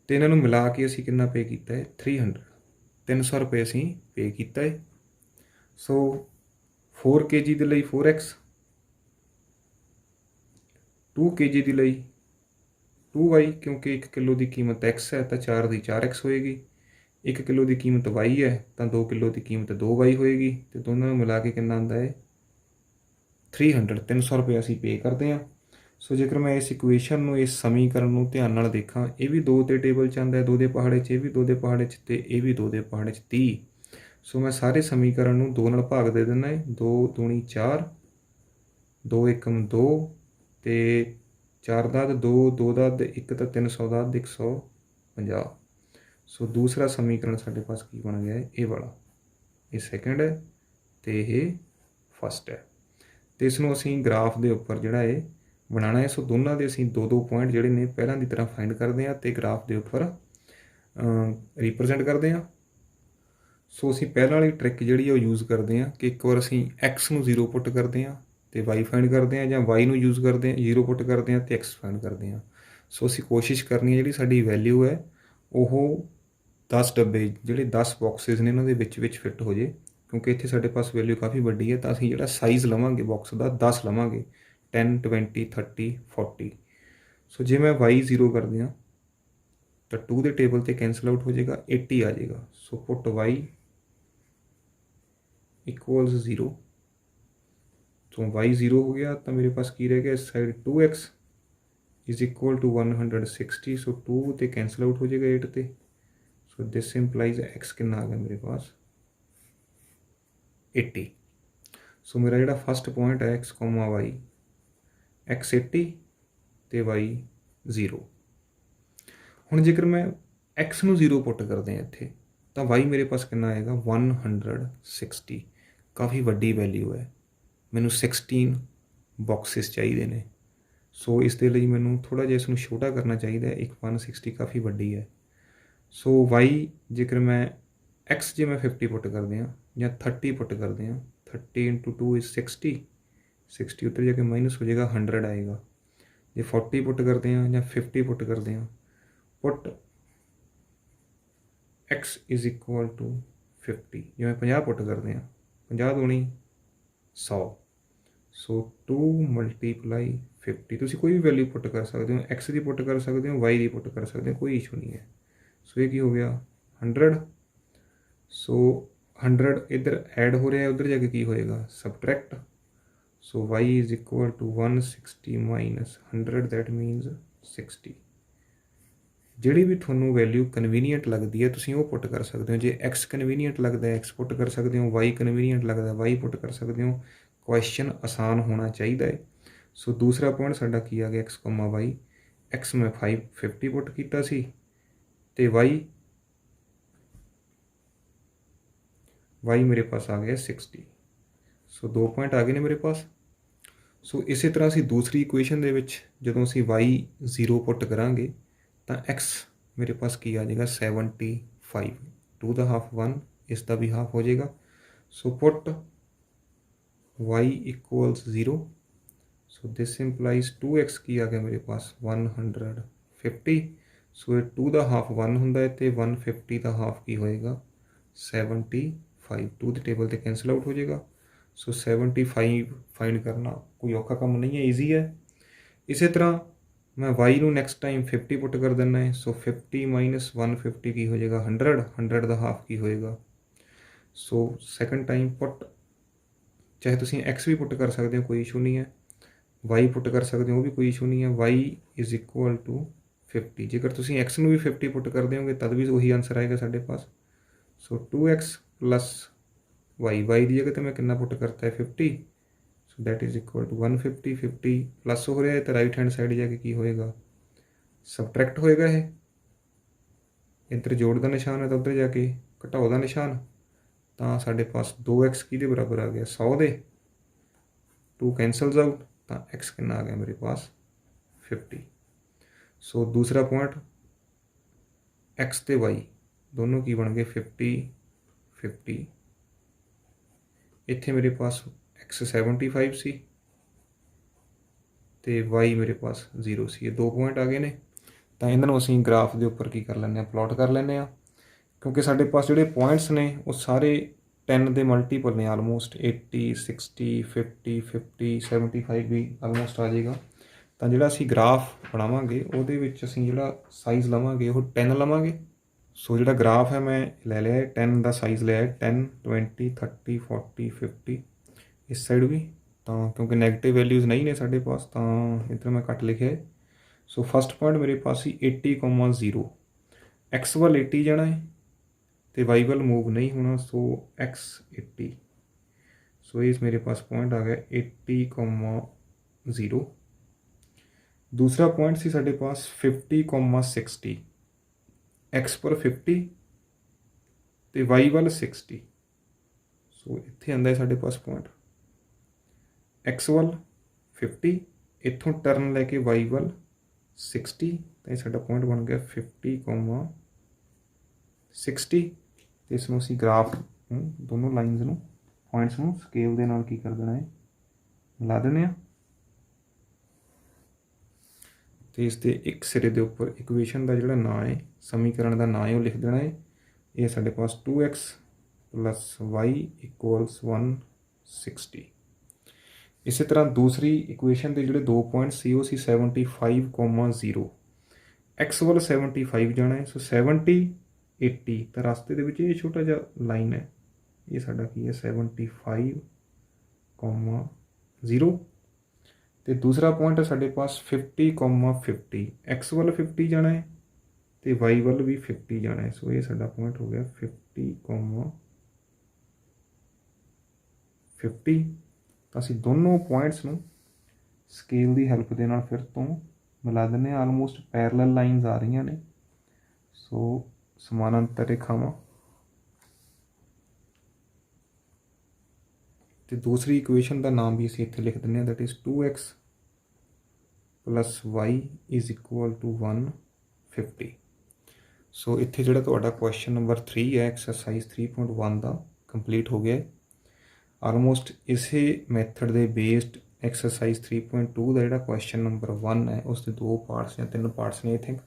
ਅਤੇ ਇਹਨਾਂ ਨੂੰ ਮਿਲਾ ਕੇ ਅਸੀਂ ਕਿੰਨਾ ਪੇ ਕੀਤਾ ਹੈ? 300 ਰੁਪਏ ਅਸੀਂ ਪੇ ਕੀਤਾ ਹੈ। ਸੋ 4 kg ਦੇ ਲਈ 4x, 2 kg ਦੇ ਲਈ 2y, ਕਿਉਂਕਿ 1 ਕਿਲੋ ਦੀ ਕੀਮਤ x ਹੈ ਤਾਂ 4 ਦੀ 4x ਹੋਏਗੀ। 1 ਕਿਲੋ ਦੀ ਕੀਮਤ y ਹੈ ਤਾਂ 2 ਕਿਲੋ ਦੀ ਕੀਮਤ 2y ਹੋਏਗੀ ਅਤੇ ਦੋਨਾਂ ਨੂੰ ਮਿਲਾ ਕੇ ਕਿੰਨਾ ਆਉਂਦਾ ਹੈ? 300 ਰੁਪਏ ਅਸੀਂ ਪੇ ਕਰਦੇ ਹਾਂ। ਸੋ ਜੇਕਰ ਮੈਂ ਇਸ ਇਕੁਏਸ਼ਨ ਨੂੰ, ਇਸ ਸਮੀਕਰਨ ਨੂੰ ਧਿਆਨ ਨਾਲ ਦੇਖਾਂ, ਇਹ ਵੀ 2 ਦੇ ਟੇਬਲ 'ਚ ਆਉਂਦਾ ਹੈ, 2 ਦੇ ਪਹਾੜੇ 'ਚ, ਇਹ ਵੀ 2 ਦੇ ਪਹਾੜੇ 'ਚ ਅਤੇ ਇਹ ਵੀ 2 ਦੇ ਪਹਾੜੇ 'ਚ 30। ਸੋ ਮੈਂ ਸਾਰੇ ਸਮੀਕਰਨ ਨੂੰ 2 ਨਾਲ ਭਾਗ ਦੇ ਦਿੰਦਾ ਹੈ। 2 ਦੂਣੀ 4, 2 ਏਕਮ 2 ਅਤੇ 4 ਦਾਦ 2, 2 ਦਾਦ 1 ਤਾਂ 300 ਦਾਦ 150। ਸੋ ਦੂਸਰਾ ਸਮੀਕਰਨ ਸਾਡੇ ਪਾਸ ਕੀ ਬਣ ਗਿਆ ਹੈ? ਇਹ ਵਾਲਾ। ਇਹ ਸੈਕਿੰਡ ਹੈ ਅਤੇ ਇਹ ਫਸਟ ਹੈ। ਅਤੇ ਇਸ ਨੂੰ ਅਸੀਂ ਗ੍ਰਾਫ ਦੇ ਉੱਪਰ ਜਿਹੜਾ ਇਹ ਬਣਾਉਣਾ ਹੈ। ਸੋ ਦੋਨਾਂ ਦੇ ਅਸੀਂ 2-2 ਪੁਆਇੰਟ ਜਿਹੜੇ ਨੇ ਪਹਿਲਾਂ ਦੀ ਤਰ੍ਹਾਂ ਫਾਈਂਡ ਕਰਦੇ ਹਾਂ ਅਤੇ ਗ੍ਰਾਫ ਦੇ ਉੱਪਰ ਰਿਪਰਜੈਂਟ ਕਰਦੇ ਹਾਂ। ਸੋ ਅਸੀਂ ਪਹਿਲਾਂ ਵਾਲੀ ਟ੍ਰਿਕ ਜਿਹੜੀ ਹੈ ਉਹ ਯੂਜ਼ ਕਰਦੇ ਹਾਂ ਕਿ ਇੱਕ ਵਾਰ ਅਸੀਂ x ਨੂੰ 0 ਪੁੱਟ ਕਰਦੇ ਹਾਂ ਅਤੇ y ਫਾਈਂਡ ਕਰਦੇ ਹਾਂ, ਜਾਂ y ਨੂੰ ਯੂਜ਼ ਕਰਦੇ ਹਾਂ 0 ਪੁੱਟ ਕਰਦੇ ਹਾਂ ਅਤੇ x ਫਾਈਂਡ ਕਰਦੇ ਹਾਂ। ਸੋ ਅਸੀਂ ਕੋਸ਼ਿਸ਼ ਕਰਨੀ ਹੈ ਜਿਹੜੀ ਸਾਡੀ ਵੈਲਿਊ ਹੈ ਉਹ 10 ਡੱਬੇ, ਜਿਹੜੇ 10 ਬਾਕਸਿਸ ਨੇ ਇਹਨਾਂ ਦੇ ਵਿੱਚ ਫਿੱਟ ਹੋ ਜੇ, ਕਿਉਂਕਿ ਇੱਥੇ ਸਾਡੇ ਪਾਸ ਵੈਲਿਊ ਕਾਫੀ ਵੱਡੀ ਹੈ ਤਾਂ ਅਸੀਂ ਜਿਹੜਾ ਸਾਈਜ਼ ਲਵਾਂਗੇ ਬਾਕਸ ਦਾ 10 ਲਵਾਂਗੇ, 10, 20, 30, 40। ਸੋ ਜੇ ਮੈਂ y 0 ਕਰਦੇ ਹਾਂ ਤਾਂ 2 ਦੇ ਟੇਬਲ 'ਤੇ ਕੈਂਸਲ ਆਊਟ ਹੋ ਜਾਏਗਾ, 80 ਆ ਜਾਏਗਾ। ਸੋ ਪੁੱਟ y = 0। ਸੋ y 0 ਹੋ ਗਿਆ ਤਾਂ ਮੇਰੇ ਪਾਸ ਕੀ ਰਹਿ ਗਿਆ ਇਸ ਸਾਈਡ? 2x = 160। ਸੋ 2 'ਤੇ ਕੈਂਸਲ ਆਊਟ ਹੋ ਜਾਏਗਾ 8 'ਤੇ। ਸੋ ਦਿਸ ਇੰਪਲਾਈਜ਼ x ਕਿੰਨਾ ਆ ਗਿਆ ਮੇਰੇ ਪਾਸ? 80। ਸੋ ਮੇਰਾ ਜਿਹੜਾ ਫਸਟ ਪੁਆਇੰਟ ਹੈ x, y, x 80 ਅਤੇ y 0। ਹੁਣ ਜੇਕਰ ਮੈਂ x ਨੂੰ 0 ਪੁੱਟ ਕਰਦੇ ਹਾਂ ਇੱਥੇ ਤਾਂ y ਮੇਰੇ ਪਾਸ ਕਿੰਨਾ ਆਏਗਾ? 160। ਕਾਫੀ ਵੱਡੀ ਵੈਲਿਊ ਹੈ, ਮੈਨੂੰ 16 ਬਾਕਸਿਸ ਚਾਹੀਦੇ ਨੇ। ਸੋ ਇਸ ਦੇ ਲਈ ਮੈਨੂੰ ਥੋੜ੍ਹਾ ਜਿਹਾ ਇਸ ਨੂੰ ਛੋਟਾ ਕਰਨਾ ਚਾਹੀਦਾ ਹੈ। 160 ਕਾਫੀ ਵੱਡੀ ਹੈ। ਸੋ y ਜੇਕਰ ਮੈਂ x ਜੇ ਮੈਂ 50 ਪੁੱਟ ਕਰਦੇ ਹਾਂ ਜਾਂ 30 ਪੁੱਟ ਕਰਦੇ ਹਾਂ, 30 × 2 = 60। 60 ਉੱਤੇ ਜਾ ਕੇ ਮਾਈਨਸ ਹੋ ਜਾਏਗਾ, 100 ਆਏਗਾ। ਜੇ 40 ਪੁੱਟ ਕਰਦੇ ਹਾਂ ਜਾਂ 50 ਪੁੱਟ ਕਰਦੇ ਹਾਂ, ਪੁੱਟ x = 50। ਜਿਵੇਂ 50 ਪੁੱਟ ਕਰਦੇ ਹਾਂ, 50 ਦੂਣੀ 100। ਸੋ 2 × 50, ਤੁਸੀਂ ਕੋਈ ਵੀ ਵੈਲਿਊ ਪੁੱਟ ਕਰ ਸਕਦੇ ਹੋ, x ਦੀ ਪੁੱਟ ਕਰ ਸਕਦੇ ਹੋ, y ਦੀ ਪੁੱਟ ਕਰ ਸਕਦੇ ਹੋ, ਕੋਈ ਇਸ਼ੂ ਨਹੀਂ ਹੈ। ਸੋ ਇਹ ਕੀ ਹੋ ਗਿਆ? 100। ਸੋ 100 ਇੱਧਰ ਐਡ ਹੋ ਰਿਹਾ, ਉੱਧਰ ਜਾ ਕੇ ਕੀ ਹੋਏਗਾ? Subtract. So y = 160 - 100, that means 60। ਜਿਹੜੀ ਵੀ ਤੁਹਾਨੂੰ ਵੈਲਿਊ ਕਨਵੀਨੀਅੰਟ ਲੱਗਦੀ ਹੈ ਤੁਸੀਂ ਉਹ ਪੁੱਟ ਕਰ ਸਕਦੇ ਹੋ। ਜੇ x ਕਨਵੀਨੀਅੰਟ ਲੱਗਦਾ ਹੈ x ਪੁੱਟ ਕਰ ਸਕਦੇ ਹੋ, y ਕਨਵੀਨੀਅੰਟ ਲੱਗਦਾ y ਪੁੱਟ ਕਰ ਸਕਦੇ ਹੋ। ਕੁਐਸਚਨ ਆਸਾਨ ਹੋਣਾ ਚਾਹੀਦਾ ਹੈ। ਸੋ ਦੂਸਰਾ ਪੁਆਇੰਟ ਸਾਡਾ ਕੀ ਆ ਗਿਆ? x, y। x ਮੈਂ 50 ਪੁੱਟ ਕੀਤਾ ਸੀ ਅਤੇ y ਮੇਰੇ ਪਾਸ ਆ ਗਿਆ 60। ਸੋ 2 ਪੁਆਇੰਟ ਆ ਗਏ ਨੇ ਮੇਰੇ ਪਾਸ। ਸੋ ਇਸੇ ਤਰ੍ਹਾਂ ਅਸੀਂ ਦੂਸਰੀ ਇਕੁਏਸ਼ਨ ਦੇ ਵਿੱਚ ਜਦੋਂ ਅਸੀਂ y 0 ਪੁੱਟ ਕਰਾਂਗੇ ਤਾਂ x ਮੇਰੇ ਪਾਸ ਕੀ ਆ ਜਾਏਗਾ? 75। 2 ਦਾ ਹਾਫ 1, ਇਸ ਦਾ ਵੀ ਹਾਫ ਹੋ ਜਾਏਗਾ। ਸੋ ਪੁੱਟ y = 0। ਸੋ ਦਿਸ ਇੰਪਲਾਈਜ਼ 2x ਕੀ ਆ ਗਿਆ ਮੇਰੇ ਪਾਸ? 150। ਸੋ ਇਹ 2 ਦਾ ਹਾਫ 1 ਹੁੰਦਾ ਹੈ ਅਤੇ 150 ਦਾ ਹਾਫ ਕੀ ਹੋਏਗਾ? 75। 2 ਦੇ ਟੇਬਲ 'ਤੇ ਕੈਂਸਲ ਆਊਟ ਹੋ ਜਾਏਗਾ। ਸੋ 75 ਫਾਈਂਡ ਕਰਨਾ ਕੋਈ ਔਖਾ ਕੰਮ ਨਹੀਂ ਹੈ, ਈਜ਼ੀ ਹੈ। ਇਸੇ ਤਰ੍ਹਾਂ मैं y ਨੂੰ ਨੈਕਸਟ ਟਾਈਮ 50 ਪੁੱਟ ਕਰ ਦਿੰਦਾ ਹੈ। ਸੋ 50 ਮਾਈਨਸ 150 ਕੀ ਹੋ ਜਾਏਗਾ 100, 100 ਦਾ ਹਾਫ ਕੀ ਹੋਏਗਾ। ਸੋ ਸੈਕੰਡ ਟਾਈਮ ਪੁੱਟ, ਚਾਹੇ ਤੁਸੀਂ x ਵੀ ਪੁੱਟ ਕਰ ਸਕਦੇ ਹੋ, ਕੋਈ ਇਸ਼ੂ ਨਹੀਂ ਹੈ, y ਪੁੱਟ ਕਰ ਸਕਦੇ ਹੋ, ਉਹ ਵੀ ਕੋਈ ਇਸ਼ੂ ਨਹੀਂ ਹੈ। y is equal to 50। ਜੇਕਰ ਤੁਸੀਂ x ਨੂੰ ਵੀ 50 ਪੁੱਟ ਕਰ ਦਿਓਗੇ ਤਦ ਵੀ ਉਹੀ ਆਂਸਰ ਆਏਗਾ ਸਾਡੇ ਪਾਸ। ਸੋ 2x ਪਲੱਸ y ਦੀ ਜਗ੍ਹਾ 'ਤੇ ਮੈਂ ਕਿੰਨਾ ਪੁੱਟ ਕਰਤਾ ਹੈ 50। So that is equal to 150। 50 plus ਹੋ ਰਿਹਾ ਹੈ ਤਾਂ ਰਾਈਟ ਹੈਂਡ ਸਾਈਡ ਜਾ ਕੇ ਕੀ ਹੋਏਗਾ, ਸਬਟਰੈਕਟ ਹੋਏਗਾ। ਇਹ ਇੱਧਰ ਜੋੜ ਦਾ ਨਿਸ਼ਾਨ ਹੈ ਤਾਂ ਉੱਧਰ ਜਾ ਕੇ ਘਟਾਓ ਦਾ ਨਿਸ਼ਾਨ, ਤਾਂ ਸਾਡੇ ਪਾਸ 2x ਕਿਹਦੇ ਬਰਾਬਰ ਆ ਗਿਆ 100 ਦੇ। 2 ਕੈਂਸਲਸ ਆਊਟ ਤਾਂ x ਕਿੰਨਾ ਆ ਗਿਆ ਮੇਰੇ ਪਾਸ 50। ਸੋ ਦੂਸਰਾ ਪੁਆਇੰਟ x ਤੇ y ਦੋਨੋਂ ਕੀ ਬਣ ਗਏ 50 50। ਇੱਥੇ ਮੇਰੇ ਪਾਸ x 75 ਸੀ ਤੇ y ਮੇਰੇ ਪਾਸ 0 ਸੀ। ਇਹ 2 ਪੁਆਇੰਟ ਆ ਗਏ ਨੇ, ਤਾਂ ਇਹਨਾਂ ਨੂੰ ਅਸੀਂ ਗ੍ਰਾਫ ਦੇ ਉੱਪਰ ਕੀ ਕਰ ਲੈਂਦੇ ਹਾਂ, ਪਲਾਟ ਕਰ ਲੈਂਦੇ ਹਾਂ। ਕਿਉਂਕਿ ਸਾਡੇ ਪਾਸ ਜਿਹੜੇ ਪੁਆਇੰਟਸ ਨੇ ਉਹ ਸਾਰੇ 10 ਦੇ ਮਲਟੀਪਲ ਨੇ ਆਲਮੋਸਟ 80 60 50 50 75 ਵੀ ਆਲਮੋਸਟ ਆ ਜਾਏਗਾ। ਤਾਂ ਜਿਹੜਾ ਅਸੀਂ ਗ੍ਰਾਫ ਬਣਾਵਾਂਗੇ ਉਹਦੇ ਵਿੱਚ ਅਸੀਂ ਜਿਹੜਾ ਸਾਈਜ਼ ਲਵਾਂਗੇ ਉਹ 10 ਲਵਾਂਗੇ। ਸੋ ਜਿਹੜਾ ਗ੍ਰਾਫ ਹੈ ਮੈਂ ਲੈ ਲਿਆ 10 ਦਾ ਸਾਈਜ਼ ਲਿਆ 10 20 30 40 50। ਇਸ ਸਾਈਡ ਵੀ ਤਾਂ ਕਿਉਂਕਿ ਨੈਗੇਟਿਵ ਵੈਲਿਊਜ਼ ਨਹੀਂ ਨੇ ਸਾਡੇ ਪਾਸ ਤਾਂ ਇੱਧਰ ਮੈਂ ਘੱਟ ਲਿਖਿਆ ਹੈ। ਸੋ ਫਸਟ ਪੁਆਇੰਟ ਮੇਰੇ ਪਾਸ ਸੀ 80,0। x ਵੱਲ 80 ਜਾਣਾ ਹੈ ਅਤੇ y ਵੱਲ ਮੂਵ ਨਹੀਂ ਹੋਣਾ। ਸੋ x 80। ਸੋ ਇਹ ਮੇਰੇ ਪਾਸ ਪੁਆਇੰਟ ਆ ਗਿਆ 80,0। ਦੂਸਰਾ ਪੁਆਇੰਟ ਸੀ ਸਾਡੇ ਪਾਸ 50,60। x ਪਰ 50 ਅਤੇ y ਵੱਲ 60। ਸੋ ਇੱਥੇ ਆਉਂਦਾ ਸਾਡੇ ਪਾਸ ਪੁਆਇੰਟ x ਵੱਲ 50, ਇੱਥੋਂ ਟਰਨ ਲੈ ਕੇ y ਵੱਲ 60 ਤਾਂ ਇਹ ਸਾਡਾ ਪੁਆਇੰਟ ਬਣ ਗਿਆ 50,60। ਅਤੇ ਇਸ ਨੂੰ ਅਸੀਂ ਗ੍ਰਾਫ ਨੂੰ ਦੋਨੋਂ ਲਾਈਨਸ ਨੂੰ ਪੁਆਇੰਟਸ ਨੂੰ ਸਕੇਲ ਦੇ ਨਾਲ ਕੀ ਕਰ ਦੇਣਾ ਹੈ, ਮਿਲਾ ਦਿੰਦੇ ਹਾਂ। ਅਤੇ ਇਸ ਦੇ ਇੱਕ ਸਿਰੇ ਦੇ ਉੱਪਰ ਇਕੁਏਸ਼ਨ ਦਾ ਜਿਹੜਾ ਨਾਂ ਹੈ, ਸਮੀਕਰਨ ਦਾ ਨਾਂ ਹੈ, ਉਹ ਲਿਖ ਦੇਣਾ ਹੈ। ਇਹ ਸਾਡੇ ਪਾਸ 2x ਪਲੱਸ y ਇਕੁਅਲਸ 160। ਇਸੇ ਤਰ੍ਹਾਂ ਦੂਸਰੀ ਇਕੁਏਸ਼ਨ ਦੇ ਜਿਹੜੇ 2 ਪੁਆਇੰਟ ਸੀ ਉਹ ਸੀ 75,0। x ਵੱਲ 75 ਜਾਣਾ ਹੈ। ਸੋ 70 80 ਤਾਂ ਰਸਤੇ ਦੇ ਵਿੱਚ ਇਹ ਛੋਟਾ ਜਿਹਾ ਲਾਈਨ ਹੈ, ਇਹ ਸਾਡਾ ਕੀ ਹੈ 75,0। ਅਤੇ ਦੂਸਰਾ ਪੁਆਇੰਟ ਹੈ ਸਾਡੇ ਪਾਸ 50,50। x ਵੱਲ 50 ਜਾਣਾ ਹੈ ਅਤੇ y ਵੱਲ ਵੀ 50 ਜਾਣਾ ਹੈ। ਸੋ ਇਹ ਸਾਡਾ ਪੁਆਇੰਟ ਹੋ ਗਿਆ 50,50। ਤਾਂ ਅਸੀਂ ਦੋਨੋਂ ਪੁਆਇੰਟਸ ਨੂੰ ਸਕੇਲ ਦੀ ਹੈਲਪ ਦੇ ਨਾਲ ਫਿਰ ਤੋਂ ਮਿਲਾ ਦਿੰਦੇ ਹਾਂ। ਆਲਮੋਸਟ ਪੈਰਲਲ ਲਾਈਨਸ ਆ ਰਹੀਆਂ ਨੇ, ਸੋ ਸਮਾਨਾਂਤਰ ਰੇਖਾਵਾਂ। ਅਤੇ ਦੂਸਰੀ ਇਕੁਏਸ਼ਨ ਦਾ ਨਾਮ ਵੀ ਅਸੀਂ ਇੱਥੇ ਲਿਖ ਦਿੰਦੇ ਹਾਂ, that is 2x plus y is equal to 150। So ਇੱਥੇ ਜਿਹੜਾ ਤੁਹਾਡਾ ਕੁਐਸਚਨ ਨੰਬਰ 3 ਹੈ ਐਕਸਰਸਾਈਜ਼ 3.1 ਦਾ ਕੰਪਲੀਟ ਹੋ ਗਿਆ ਹੈ। ਆਲਮੋਸਟ ਇਸੇ ਮੈਥਡ ਦੇ ਬੇਸਡ ਐਕਸਰਸਾਈਜ਼ 3.2 ਦਾ ਜਿਹੜਾ ਕੁਐਸਚਨ ਨੰਬਰ 1 ਹੈ ਉਸ ਦੇ 2 ਪਾਰਟਸ ਜਾਂ 3 ਪਾਰਟਸ ਨੇ ਆਈ ਥਿੰਕ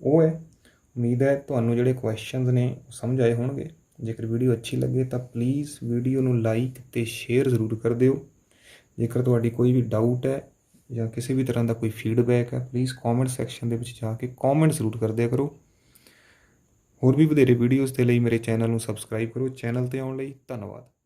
ਉਹ ਹੈ। ਉਮੀਦ ਹੈ ਤੁਹਾਨੂੰ ਜਿਹੜੇ ਕੁਐਸਚਨਸ ਨੇ ਉਹ ਸਮਝ ਆਏ ਹੋਣਗੇ। ਜੇਕਰ ਵੀਡੀਓ ਅੱਛੀ ਲੱਗੇ ਤਾਂ ਪਲੀਜ਼ ਵੀਡੀਓ ਨੂੰ ਲਾਈਕ ਅਤੇ ਸ਼ੇਅਰ ਜ਼ਰੂਰ ਕਰ ਦਿਓ। ਜੇਕਰ ਤੁਹਾਡੀ ਕੋਈ ਵੀ ਡਾਊਟ ਹੈ ਜਾਂ ਕਿਸੇ ਵੀ ਤਰ੍ਹਾਂ ਦਾ ਕੋਈ ਫੀਡਬੈਕ ਹੈ ਪਲੀਜ਼ ਕੌਮੈਂਟ ਸੈਕਸ਼ਨ ਦੇ ਵਿੱਚ ਜਾ ਕੇ ਕੌਮੈਂਟ ਜ਼ਰੂਰ ਕਰ ਦਿਆ ਕਰੋ। ਹੋਰ ਵੀ ਵਧੇਰੇ ਵੀਡੀਓਜ਼ ਦੇ ਲਈ ਮੇਰੇ ਚੈਨਲ ਨੂੰ ਸਬਸਕ੍ਰਾਈਬ ਕਰੋ। ਚੈਨਲ 'ਤੇ ਆਉਣ ਲਈ ਧੰਨਵਾਦ।